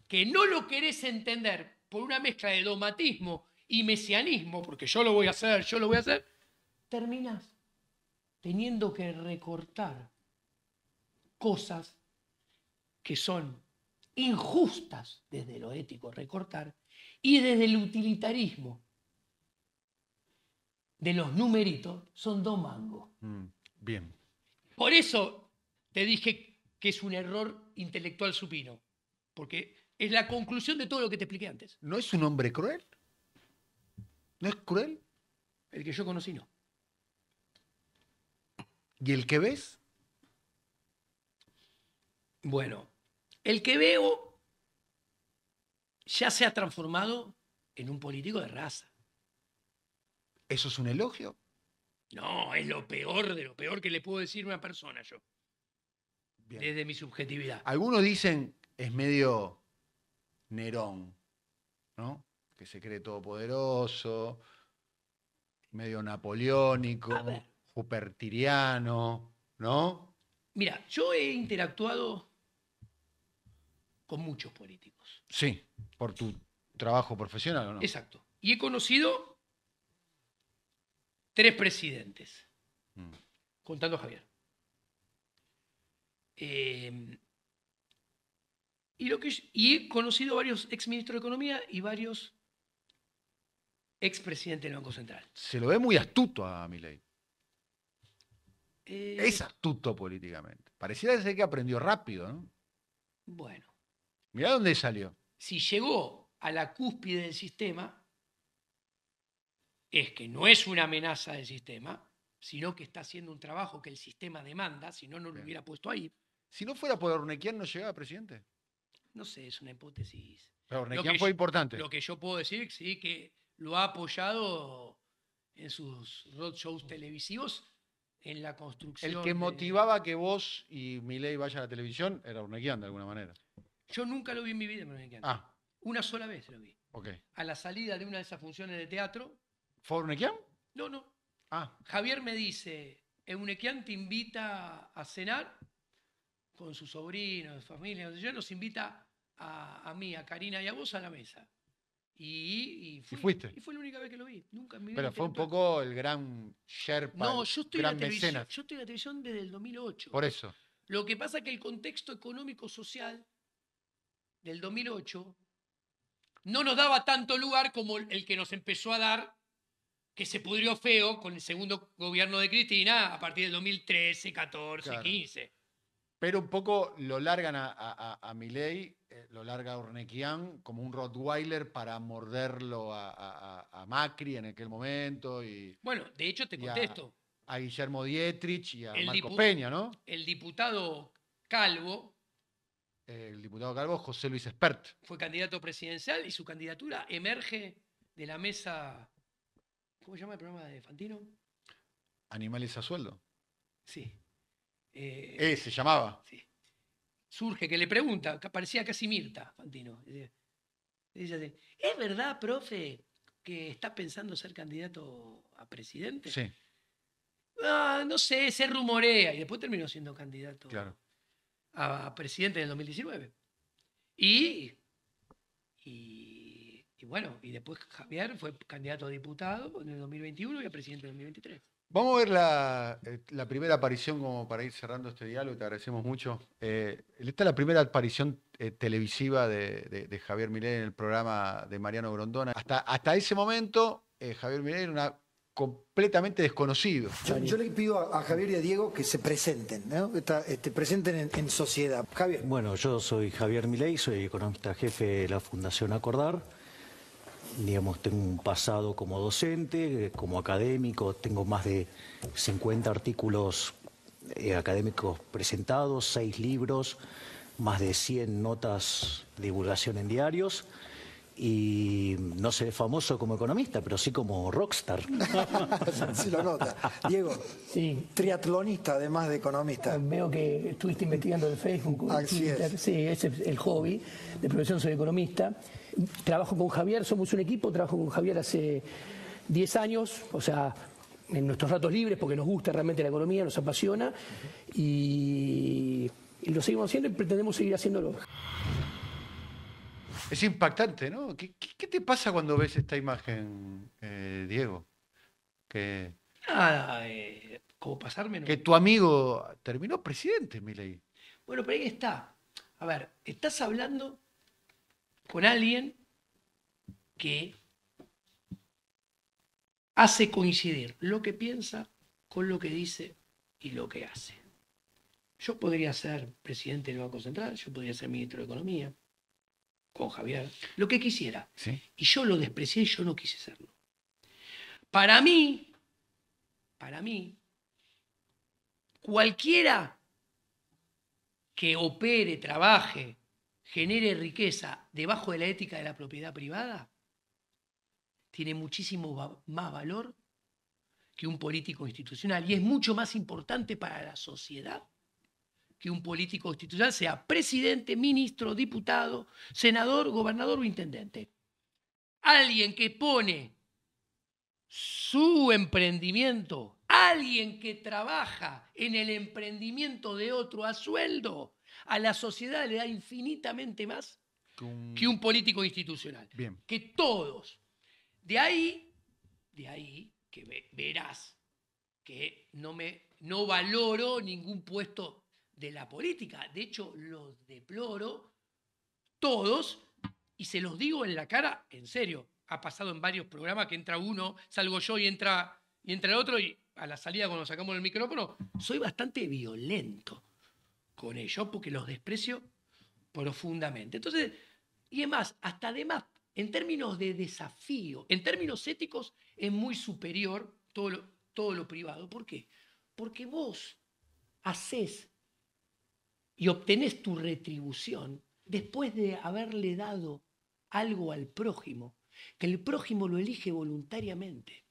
que no lo querés entender por una mezcla de dogmatismo y mesianismo, porque yo lo voy a hacer, terminás teniendo que recortar cosas que son injustas desde lo ético, recortar, y desde el utilitarismo de los numeritos son 2 mangos. Bien. Por eso te dije que es un error intelectual supino, porque es la conclusión de todo lo que te expliqué antes. ¿No es un hombre cruel? ¿No es cruel? El que yo conocí no. ¿Y el que ves? Bueno, el que veo ya se ha transformado en un político de raza. ¿Eso es un elogio? No, es lo peor de lo peor que le puedo decir a una persona yo. Bien. Desde mi subjetividad. Algunos dicen es medio Nerón, ¿no? Que se cree todopoderoso, medio napoleónico, jupertiriano, ¿no? Mira, yo he interactuado con muchos políticos. Sí, por tu trabajo profesional, ¿o no? Exacto. Y he conocido 3 presidentes, contando a Javier. Y he conocido varios exministros de Economía y varios expresidentes del Banco Central. Se lo ve muy astuto a Milei. Es astuto políticamente. Pareciera ser que aprendió rápido, ¿no? Bueno. Mirá dónde salió. Si llegó a la cúspide del sistema, es que no es una amenaza del sistema, sino que está haciendo un trabajo que el sistema demanda, si no, no lo hubiera puesto ahí. Si no fuera por Urnequian, ¿no llegaba presidente? No sé, es una hipótesis. Pero Urnequian fue importante. Lo que yo puedo decir, sí, que lo ha apoyado en sus roadshows televisivos en la construcción. El que motivaba que vos y Milei vayan a la televisión era Urnequian, de alguna manera. Yo nunca lo vi en mi vida, Urnequian. Una sola vez lo vi. Okay. A la salida de una de esas funciones de teatro. ¿Fue Urnequian? No. Javier me dice, Urnequian te invita a cenar con sus sobrinos, familia, nos invita a mí, a Karina y a vos a la mesa. Y fuiste. Y fue la única vez que lo vi. Nunca en mi vida. Pero fue un poco el gran Sherpa, no, yo estoy gran en la televisión. mecenas. Yo estoy en la televisión desde el 2008. Por eso. Lo que pasa es que el contexto económico-social del 2008 no nos daba tanto lugar como el que nos empezó a dar que se pudrió feo con el segundo gobierno de Cristina a partir del 2013, 14, Claro. 15. Pero un poco lo largan a Milei, lo larga Urnequian como un Rottweiler para morderlo a Macri en aquel momento. Y, Bueno, de hecho te y contesto. a Guillermo Dietrich y a El Marcos dipu- Peña, ¿no? El diputado Calvo El diputado Calvo, José Luis Espert. fue candidato presidencial y su candidatura emerge de la mesa. ¿Cómo se llama el programa de Fantino? Animales a sueldo. Sí. Se llamaba. Sí. Surge, que le pregunta, que parecía casi Mirta, Fantino. Ella dice, ¿es verdad, profe, que está pensando ser candidato a presidente? Sí, Ah, no sé, se rumorea. Y después terminó siendo candidato claro. a presidente en el 2019. Y bueno, y después Javier fue candidato a diputado en el 2021 y a presidente en el 2023. Vamos a ver la primera aparición como para ir cerrando este diálogo, te agradecemos mucho. Esta es la primera aparición televisiva de Javier Milei en el programa de Mariano Grondona. Hasta ese momento, Javier Milei era completamente desconocido. Yo le pido a Javier y a Diego que se presenten, ¿no? Presenten en sociedad. Javier. Bueno, yo soy Javier Milei, soy economista jefe de la Fundación Acordar. Digamos, tengo un pasado como docente, como académico, tengo más de 50 artículos académicos presentados, 6 libros, más de 100 notas de divulgación en diarios. Y no seré famoso como economista, pero sí como rockstar. Sí lo nota. Diego, Sí. triatlonista además de economista. Veo que estuviste investigando en Facebook. Así Twitter. es. Sí, ese es el hobby. De profesión soy economista. Trabajo con Javier, somos un equipo, trabajo con Javier hace 10 años, o sea, en nuestros ratos libres, porque nos gusta realmente la economía, nos apasiona, y lo seguimos haciendo y pretendemos seguir haciéndolo. Es impactante, ¿no? ¿Qué te pasa cuando ves esta imagen, Diego? Que Nada, como pasarme. que tu amigo terminó presidente, Milei. Bueno, pero ahí está. A ver, estás hablando con alguien que hace coincidir lo que piensa con lo que dice y lo que hace. Yo podría ser presidente del Banco Central, yo podría ser ministro de Economía, con Javier, lo que quisiera. ¿Sí? Y yo lo desprecié y yo no quise serlo. Para mí, cualquiera que opere, trabaje, genere riqueza debajo de la ética de la propiedad privada, tiene muchísimo más valor que un político institucional. Y es mucho más importante para la sociedad que un político institucional sea presidente, ministro, diputado, senador, gobernador o intendente. Alguien que pone su emprendimiento, alguien que trabaja en el emprendimiento de otro a sueldo, a la sociedad le da infinitamente más que un político institucional. Bien. Que todos. De ahí que verás que no valoro ningún puesto de la política. De hecho, los deploro todos y se los digo en la cara, en serio. Ha pasado en varios programas que entra uno, salgo yo y entra el otro, y a la salida cuando sacamos el micrófono soy bastante violento con ellos porque los desprecio profundamente. Entonces, y es más, hasta además, en términos de desafío, en términos éticos, es muy superior todo lo privado. ¿Por qué? Porque vos hacés y obtenés tu retribución después de haberle dado algo al prójimo, que el prójimo lo elige voluntariamente,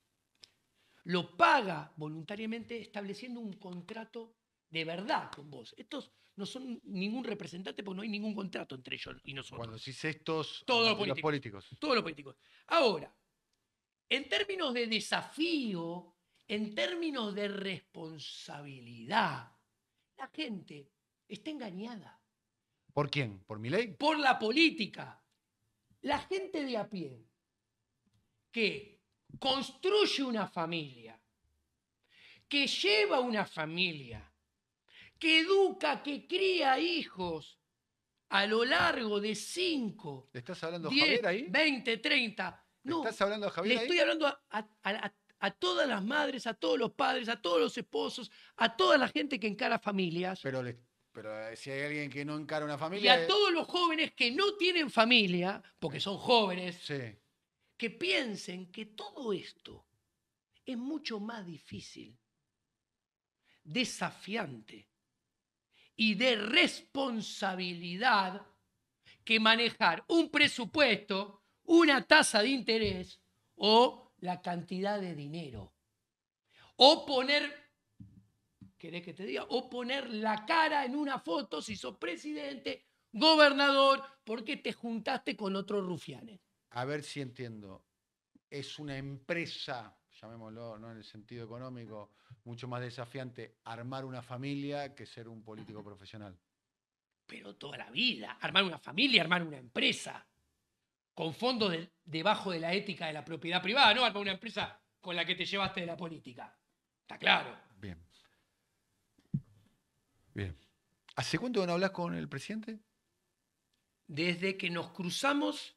lo paga voluntariamente estableciendo un contrato de verdad con vos. Estos no son ningún representante porque no hay ningún contrato entre ellos y nosotros. Cuando decís estos, Todos los políticos. Todos los políticos. Ahora, en términos de desafío, en términos de responsabilidad, la gente está engañada. ¿Por quién? ¿Por Milei? Por la política. La gente de a pie que construye una familia, que lleva una familia, que educa, que cría hijos a lo largo de 5, ¿Le estás hablando a 10, Javier ahí? 20, 30. No, ¿Estás hablando a Javier le ahí? estoy hablando a todas las madres, a todos los padres, a todos los esposos, a toda la gente que encara familias. Pero si hay alguien que no encara una Y familia... a todos los jóvenes que no tienen familia, porque son jóvenes, Sí. que piensen que todo esto es mucho más difícil, desafiante y de responsabilidad que manejar un presupuesto, una tasa de interés o la cantidad de dinero. O poner, ¿querés que te diga? O poner la cara en una foto si sos presidente, gobernador, porque te juntaste con otros rufianes. A ver si entiendo. Es una empresa, llamémoslo, no en el sentido económico, mucho más desafiante armar una familia que ser un político profesional. Pero toda la vida, armar una familia, armar una empresa, con fondos debajo de la ética de la propiedad privada, no armar una empresa con la que te llevaste de la política. Está claro. Bien. Bien. ¿Hace cuánto no hablas con el presidente? Desde que nos cruzamos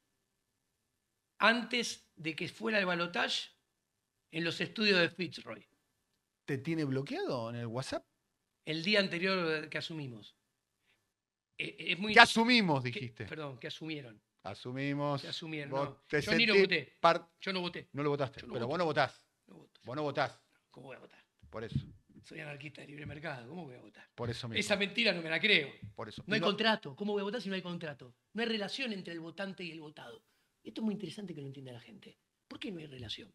antes de que fuera el balotaje en los estudios de Fitzroy. ¿Te tiene bloqueado en el WhatsApp? El día anterior que asumimos. Es muy... ¿Qué asumimos, dijiste? Perdón, que asumieron. Asumimos. Que asumieron, Vos no. te Yo ni lo sentís voté. Yo no voté. No lo votaste. Yo no Pero voté. vos no votás. No voto. Vos no votás. ¿Cómo voy a votar? Por eso. Soy anarquista de libre mercado. ¿Cómo voy a votar? Por eso mismo. Esa mentira no me la creo. Por eso. No hay contrato. ¿Cómo voy a votar si no hay contrato? No hay relación entre el votante y el votado. Esto es muy interesante que lo entienda la gente. ¿Por qué no hay relación?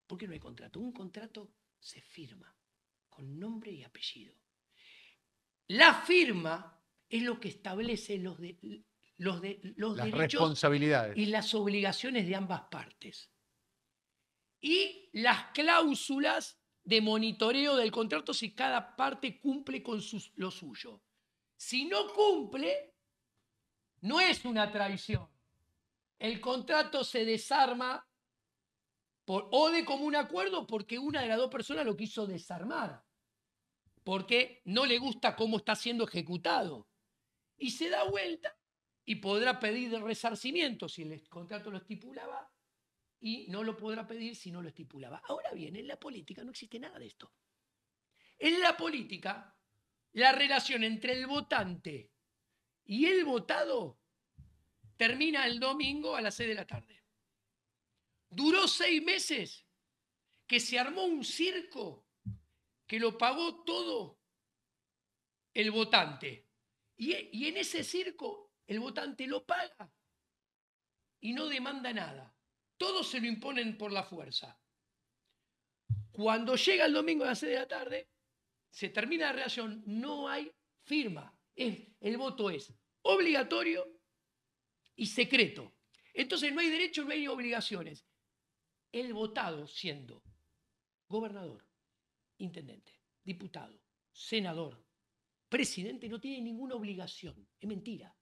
¿Por qué no hay contrato? Un contrato se firma con nombre y apellido. La firma es lo que establece los Las derechos responsabilidades. y las obligaciones de ambas partes. Y las cláusulas de monitoreo del contrato si cada parte cumple con lo suyo. Si no cumple, no es una traición. El contrato se desarma o de común acuerdo porque una de las dos personas lo quiso desarmar, porque no le gusta cómo está siendo ejecutado. Y se da vuelta y podrá pedir resarcimiento si el contrato lo estipulaba y no lo podrá pedir si no lo estipulaba. Ahora bien, en la política no existe nada de esto. En la política, la relación entre el votante y el votado termina el domingo a las 6 de la tarde. Duró 6 meses que se armó un circo que lo pagó todo el votante. Y en ese circo el votante lo paga y no demanda nada. Todos se lo imponen por la fuerza. Cuando llega el domingo a las 6 de la tarde, se termina la relación, no hay firma. El voto es obligatorio y secreto. Entonces no hay derecho, no hay obligaciones. El votado, siendo gobernador, intendente, diputado, senador, presidente, no tiene ninguna obligación, es mentira,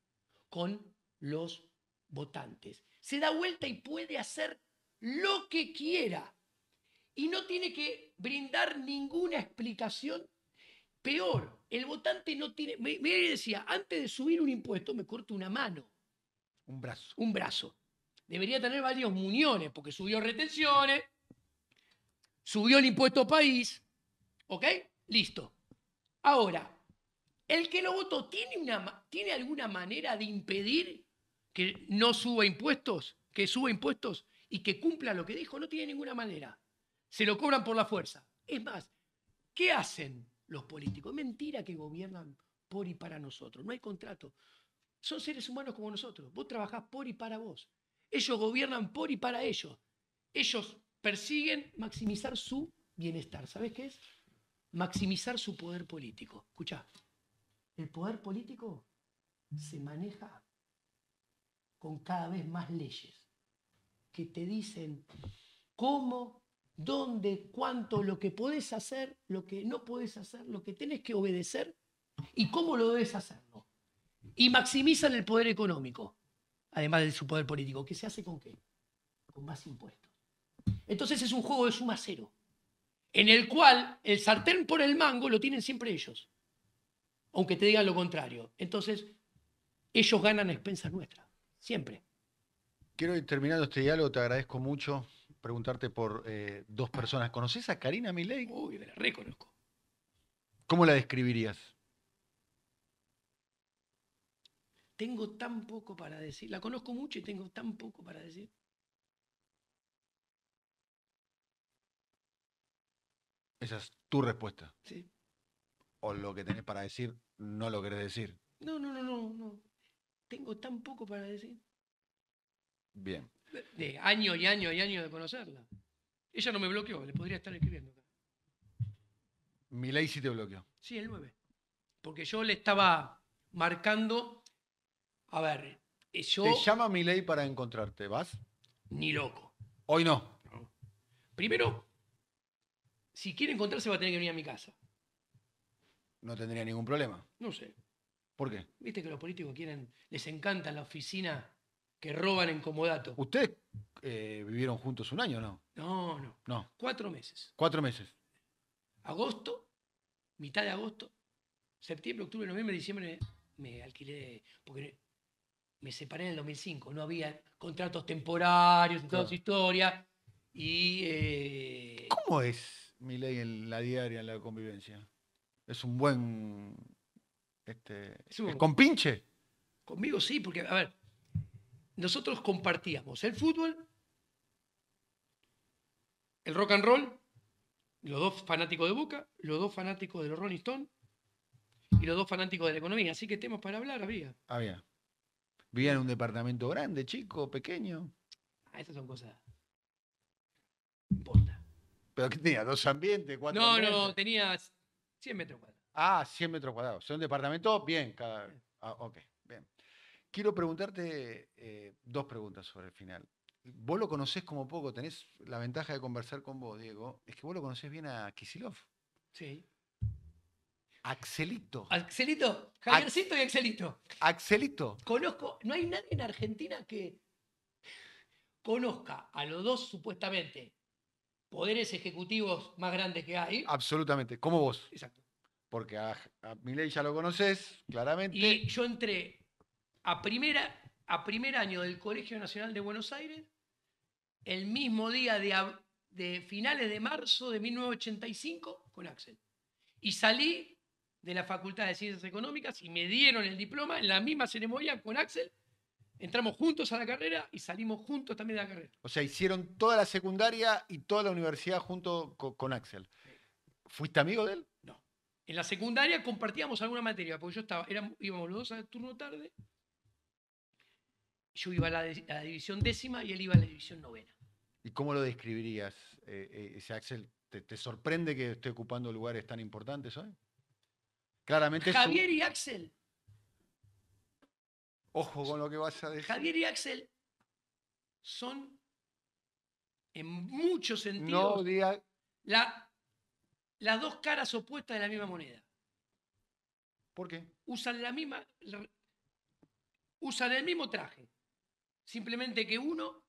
con los votantes. Se da vuelta y puede hacer lo que quiera y no tiene que brindar ninguna explicación. Peor, el votante no tiene... Me decía, antes de subir un impuesto me corto una mano. Un brazo. Un brazo. Debería tener varios muñones, porque subió retenciones, subió el impuesto país, ¿ok? Listo. Ahora, el que lo votó, ¿tiene alguna manera de impedir que no suba impuestos, que suba impuestos y que cumpla lo que dijo? No tiene ninguna manera. Se lo cobran por la fuerza. Es más, ¿qué hacen los políticos? Mentira que gobiernan por y para nosotros. No hay contrato. Son seres humanos como nosotros. Vos trabajás por y para vos. Ellos gobiernan por y para ellos. Ellos persiguen maximizar su bienestar. ¿Sabés qué es? Maximizar su poder político. Escuchá, el poder político se maneja con cada vez más leyes que te dicen cómo, dónde, cuánto, lo que podés hacer, lo que no podés hacer, lo que tenés que obedecer y cómo lo debes hacerlo. Y maximizan el poder económico, además de su poder político. ¿Qué se hace con qué? Con más impuestos. Entonces es un juego de suma cero, en el cual el sartén por el mango lo tienen siempre ellos, aunque te digan lo contrario. Entonces, ellos ganan a expensas nuestras, siempre. Quiero ir terminando este diálogo, te agradezco mucho. preguntarte por dos personas. ¿Conoces a Karina Milei? Uy, me la reconozco. ¿Cómo la describirías? Tengo tan poco para decir. La conozco mucho y tengo tan poco para decir. Esa es tu respuesta. Sí. O lo que tenés para decir, no lo querés decir. No. Tengo tan poco para decir. Bien. De años y años y años de conocerla. Ella no me bloqueó, le podría estar escribiendo. Milei sí te bloqueó. Sí, el 9. Porque yo le estaba marcando. A ver, yo. Te llama Milei para encontrarte, ¿vas? Ni loco. Hoy no. Primero, si quiere encontrarse va a tener que venir a mi casa. No tendría ningún problema. No sé. ¿Por qué? Viste que los políticos les encanta la oficina que roban en comodato. ¿Ustedes vivieron juntos un año o no? No. 4 meses. 4 meses. Agosto, mitad de agosto, septiembre, octubre, noviembre, diciembre, me alquilé, porque me separé en el 2005, no había contratos temporarios y toda esa historia. Y, ¿Cómo es Milei en la diaria, en la convivencia? ¿Es un buen... ¿Es compinche? Conmigo sí, porque, a ver, nosotros compartíamos el fútbol, el rock and roll, los dos fanáticos de Boca, los dos fanáticos de los Rolling Stones y los dos fanáticos de la economía. Así que temas para hablar había. Había. ¿Vivía en un departamento grande, chico, pequeño? Estas son cosas. No importa. ¿Pero qué tenía? ¿2 ambientes? 4 No, ambientes? no, tenía 100 metros cuadrados. Ah, 100 metros cuadrados. ¿Son departamentos? Bien. Ok, bien. Quiero preguntarte 2 preguntas sobre el final. Vos lo conocés como poco, tenés la ventaja de conversar con vos, Diego, es que vos lo conocés bien a Kicillof. Sí. Axelito. Axelito, Javiercito y Axelito. Axelito. Conozco, no hay nadie en Argentina que conozca a los dos supuestamente poderes ejecutivos más grandes que hay. Absolutamente, como vos. Exacto. Porque a Milei ya lo conocés, claramente. Y yo entré a primer año del Colegio Nacional de Buenos Aires, el mismo día de finales de marzo de 1985 con Axel. Y salí de la Facultad de Ciencias Económicas y me dieron el diploma en la misma ceremonia con Axel. Entramos juntos a la carrera y salimos juntos también de la carrera. O sea, hicieron toda la secundaria y toda la universidad junto con Axel. ¿Fuiste amigo de él? No. En la secundaria compartíamos alguna materia, porque íbamos los dos al turno tarde. Yo iba a la división 10ª y él iba a la división 9ª. ¿Y cómo lo describirías, ese Axel? ¿Te sorprende que esté ocupando lugares tan importantes hoy? Claramente Javier y Axel. Ojo con lo que vas a decir. Javier y Axel son, en muchos sentidos, No diga... las dos caras opuestas de la misma moneda. ¿Por qué? Usan el mismo traje. Simplemente que uno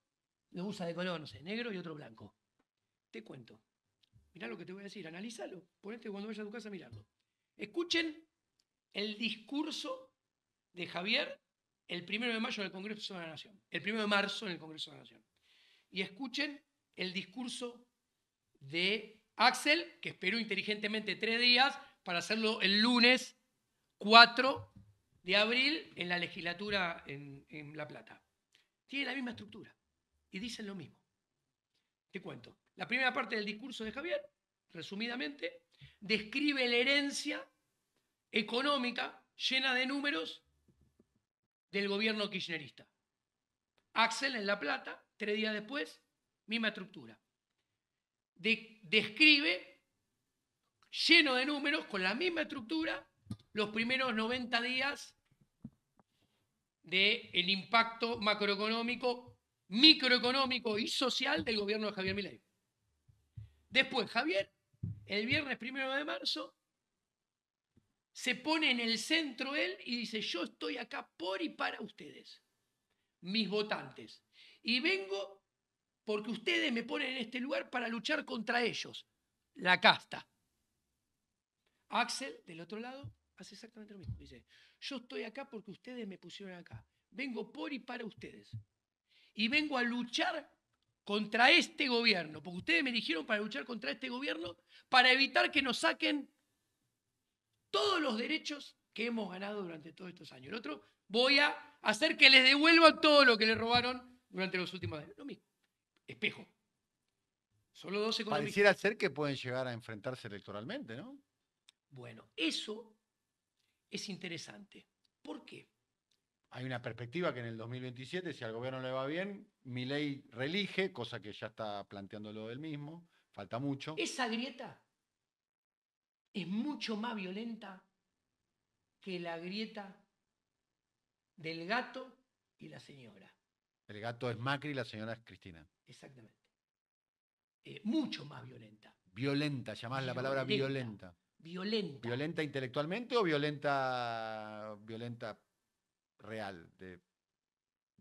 lo usa de color, no sé, negro y otro blanco. Te cuento. Mirá lo que te voy a decir, analízalo. Ponete cuando vayas a tu casa a mirarlo. Escuchen el discurso de Javier el 1 de mayo en el Congreso de la Nación. El 1 de marzo en el Congreso de la Nación. Y escuchen el discurso de Axel, que esperó inteligentemente 3 días para hacerlo el lunes 4 de abril en la legislatura en La Plata. Tiene la misma estructura y dicen lo mismo. Te cuento. La primera parte del discurso de Javier, resumidamente, describe la herencia económica llena de números del gobierno kirchnerista. Axel en La Plata, 3 días después, misma estructura. Describe, lleno de números, con la misma estructura, los primeros 90 días del impacto macroeconómico, microeconómico y social del gobierno de Javier Milei. Después, Javier, el viernes 1 de marzo, se pone en el centro él y dice: yo estoy acá por y para ustedes, mis votantes. Y vengo porque ustedes me ponen en este lugar para luchar contra ellos, la casta. Axel, del otro lado, hace exactamente lo mismo. Dice: yo estoy acá porque ustedes me pusieron acá. Vengo por y para ustedes. Y vengo a luchar contra este gobierno, porque ustedes me eligieron para luchar contra este gobierno, para evitar que nos saquen todos los derechos que hemos ganado durante todos estos años. El otro, voy a hacer que les devuelvan todo lo que les robaron durante los últimos años. Lo mismo. Espejo. Solo 2 economistas. Pareciera ser que pueden llegar a enfrentarse electoralmente, ¿no? Bueno, eso es interesante. ¿Por qué? Hay una perspectiva que en el 2027, si al gobierno le va bien, Milei reelige, cosa que ya está planteándolo él mismo. Falta mucho. Esa grieta es mucho más violenta que la grieta del gato y la señora. El gato es Macri y la señora es Cristina. Exactamente. Mucho más violenta. Violenta, llamás la palabra violenta. Violenta. ¿Violenta intelectualmente o violenta real?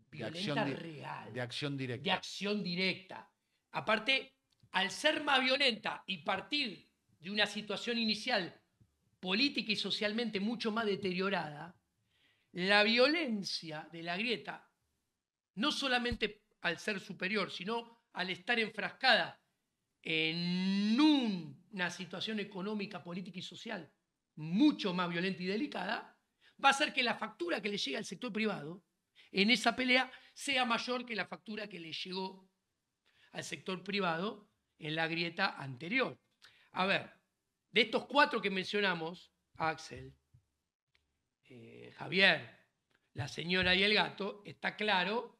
Violenta real. De acción directa. De acción directa. Aparte, al ser más violenta y partir de una situación inicial política y socialmente mucho más deteriorada, la violencia de la grieta, no solamente al ser superior, sino al estar enfrascada en una situación económica, política y social mucho más violenta y delicada, va a hacer que la factura que le llegue al sector privado en esa pelea sea mayor que la factura que le llegó al sector privado en la grieta anterior. A ver, de estos 4 que mencionamos, Axel, Javier, la señora y el gato, está claro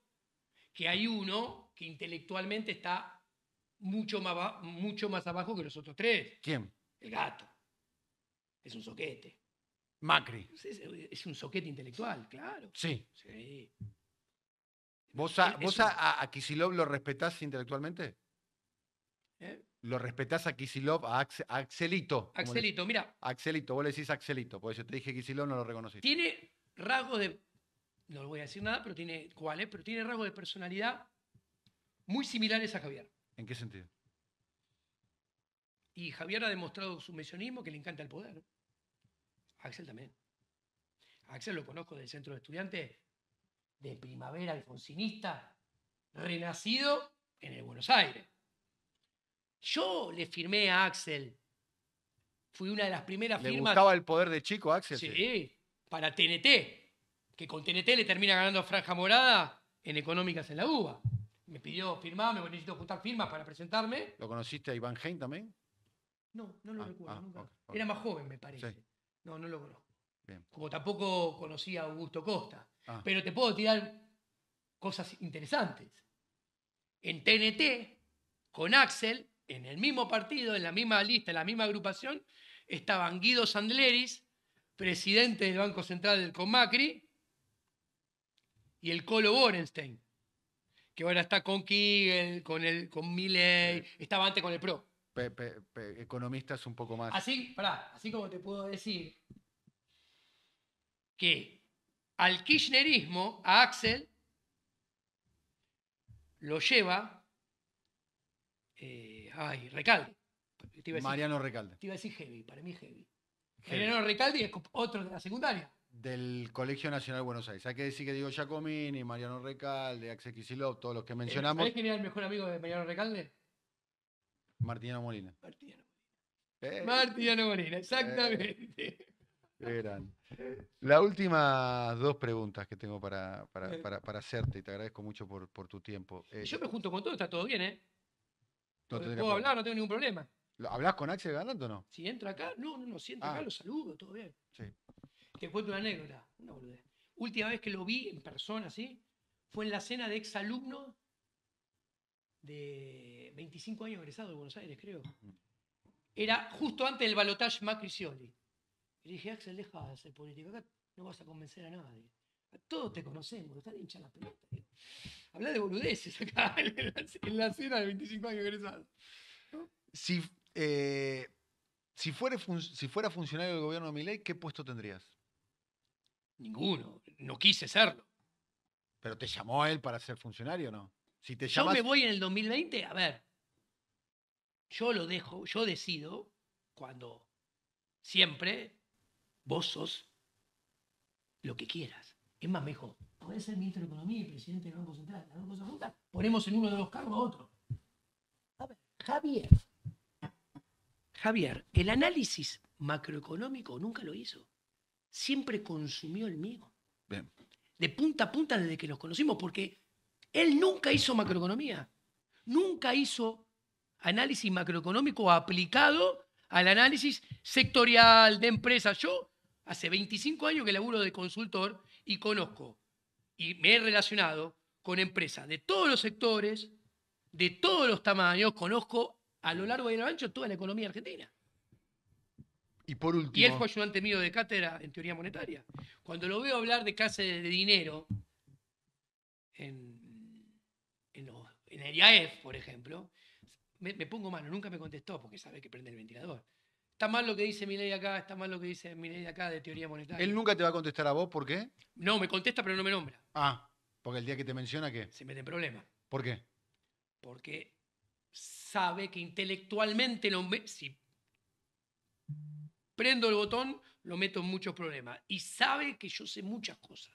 que hay uno que intelectualmente está mucho más abajo que los otros 3. ¿Quién? El gato. Es un soquete. Macri. Es un soquete intelectual, claro. Sí. Sí. ¿Vos a Kicillof lo respetás intelectualmente? ¿Lo respetás a Kicillof, a Axelito? Axelito, mira. Axelito, vos le decís Axelito, porque yo te dije Kicillof, no lo reconociste. Tiene rasgos de, no le voy a decir nada, pero tiene cuáles, pero tiene rasgos de personalidad muy similares a Javier. ¿En qué sentido? Y Javier ha demostrado su mesionismo, que le encanta el poder. Axel también. Axel lo conozco del centro de estudiantes de primavera alfonsinista, renacido en el Buenos Aires. Yo le firmé a Axel, fui una de las primeras ¿Le firmas. gustaba el poder de chico, Axel? Sí, para TNT, que con TNT le termina ganando Franja Morada en Económicas en la UBA. Me pidió firmarme, porque necesito juntar firmas para presentarme. ¿Lo conociste a Iván Hein también? No, no lo recuerdo nunca. Okay. Era más joven, me parece. Sí. No, no lo conozco. Bien. Como tampoco conocí a Augusto Costa. Ah. Pero te puedo tirar cosas interesantes. En TNT, con Axel, en el mismo partido, en la misma lista, en la misma agrupación, estaban Guido Sandleris, presidente del Banco Central con Macri, y el Colo Borenstein, que ahora está con Kigel, con Milei, estaba antes con el PRO. Economistas un poco más. Así como te puedo decir que al kirchnerismo, a Axel, lo lleva Recalde. Mariano Recalde. Te iba a decir Heavy, para mí Heavy. Mariano Recalde es otro de la secundaria. Del Colegio Nacional de Buenos Aires. Hay que decir que Diego Giacomini, Mariano Recalde, Axel Kicillof, todos los que mencionamos. ¿Sabés quién era el mejor amigo de Mariano Recalde? Martiniano Molina. Martiniano Molina, exactamente. Eran. Las últimas 2 preguntas que tengo para hacerte, y te agradezco mucho por tu tiempo. Yo me junto con todo, está todo bien, ¿eh? No puedo hablar, no tengo ningún problema. ¿Hablás con Axel Galante o no? Si entra acá, no, si entra acá lo saludo, todo bien. Sí. Te cuento una anécdota, una boludez. Última vez que lo vi en persona, ¿sí? Fue en la cena de exalumnos de 25 años egresado de Buenos Aires, creo. Era justo antes del balotaje Macri-Scioli. Y dije, Axel, deja de hacer política, acá no vas a convencer a nadie. A todos te conocemos, están hinchas las pelotas. Habla de boludeces acá en la cena de 25 años egresado. ¿No? Si fuera funcionario del gobierno de Milei, ¿qué puesto tendrías? Ninguno, no quise serlo. ¿Pero te llamó a él para ser funcionario o no? Si te Yo me voy en el 2020, a ver, yo decido cuando siempre vos sos lo que quieras. Es más, me dijo, podés ser ministro de Economía y presidente del Banco Central. Las 2 cosas juntas, ponemos en uno de los cargos a otro. Javier, el análisis macroeconómico nunca lo hizo. Siempre consumió el mío. Bien. De punta a punta desde que nos conocimos, porque él nunca hizo macroeconomía. Nunca hizo análisis macroeconómico aplicado al análisis sectorial de empresas. Yo hace 25 años que laburo de consultor y conozco y me he relacionado con empresas de todos los sectores, de todos los tamaños, conozco a lo largo y a lo ancho toda la economía argentina. Y por último... Y él fue ayudante mío de cátedra en teoría monetaria. Cuando lo veo hablar de clase de dinero en el IAEF, por ejemplo, me pongo malo. Nunca me contestó porque sabe que prende el ventilador. Está mal lo que dice Milei acá, está mal lo que dice Milei acá de teoría monetaria. Él nunca te va a contestar a vos, ¿por qué? No, me contesta pero no me nombra. Ah, porque el día que te menciona, ¿qué? Se mete en problemas. ¿Por qué? Porque sabe que intelectualmente si prendo el botón, lo meto en muchos problemas. Y sabe que yo sé muchas cosas.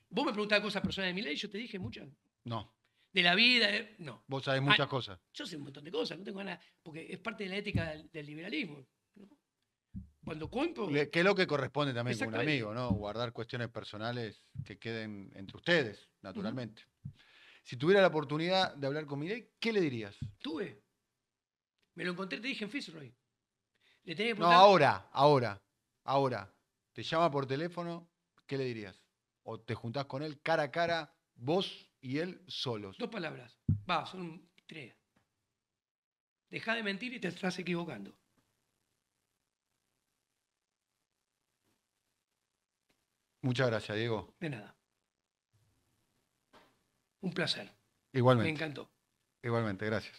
Vos me preguntás cosas personales de Milei, yo te dije muchas. No. De la vida, no. Vos sabés muchas cosas. Yo sé un montón de cosas, no tengo ganas, porque es parte de la ética del liberalismo. ¿No? Cuando cuento... Que es lo que corresponde también con un Exactamente. amigo, ¿no? Guardar cuestiones personales que queden entre ustedes, naturalmente. Si tuviera la oportunidad de hablar con Milei, ¿qué le dirías? Tuve. Me lo encontré, te dije en Fitzroy. Le tenía que No, preguntar... ahora. Te llama por teléfono, ¿qué le dirías? O te juntás con él cara a cara, vos y él solos. 2 palabras. Son 3. Dejá de mentir y te estás equivocando. Muchas gracias, Diego. De nada. Un placer. Igualmente. Me encantó. Igualmente, gracias.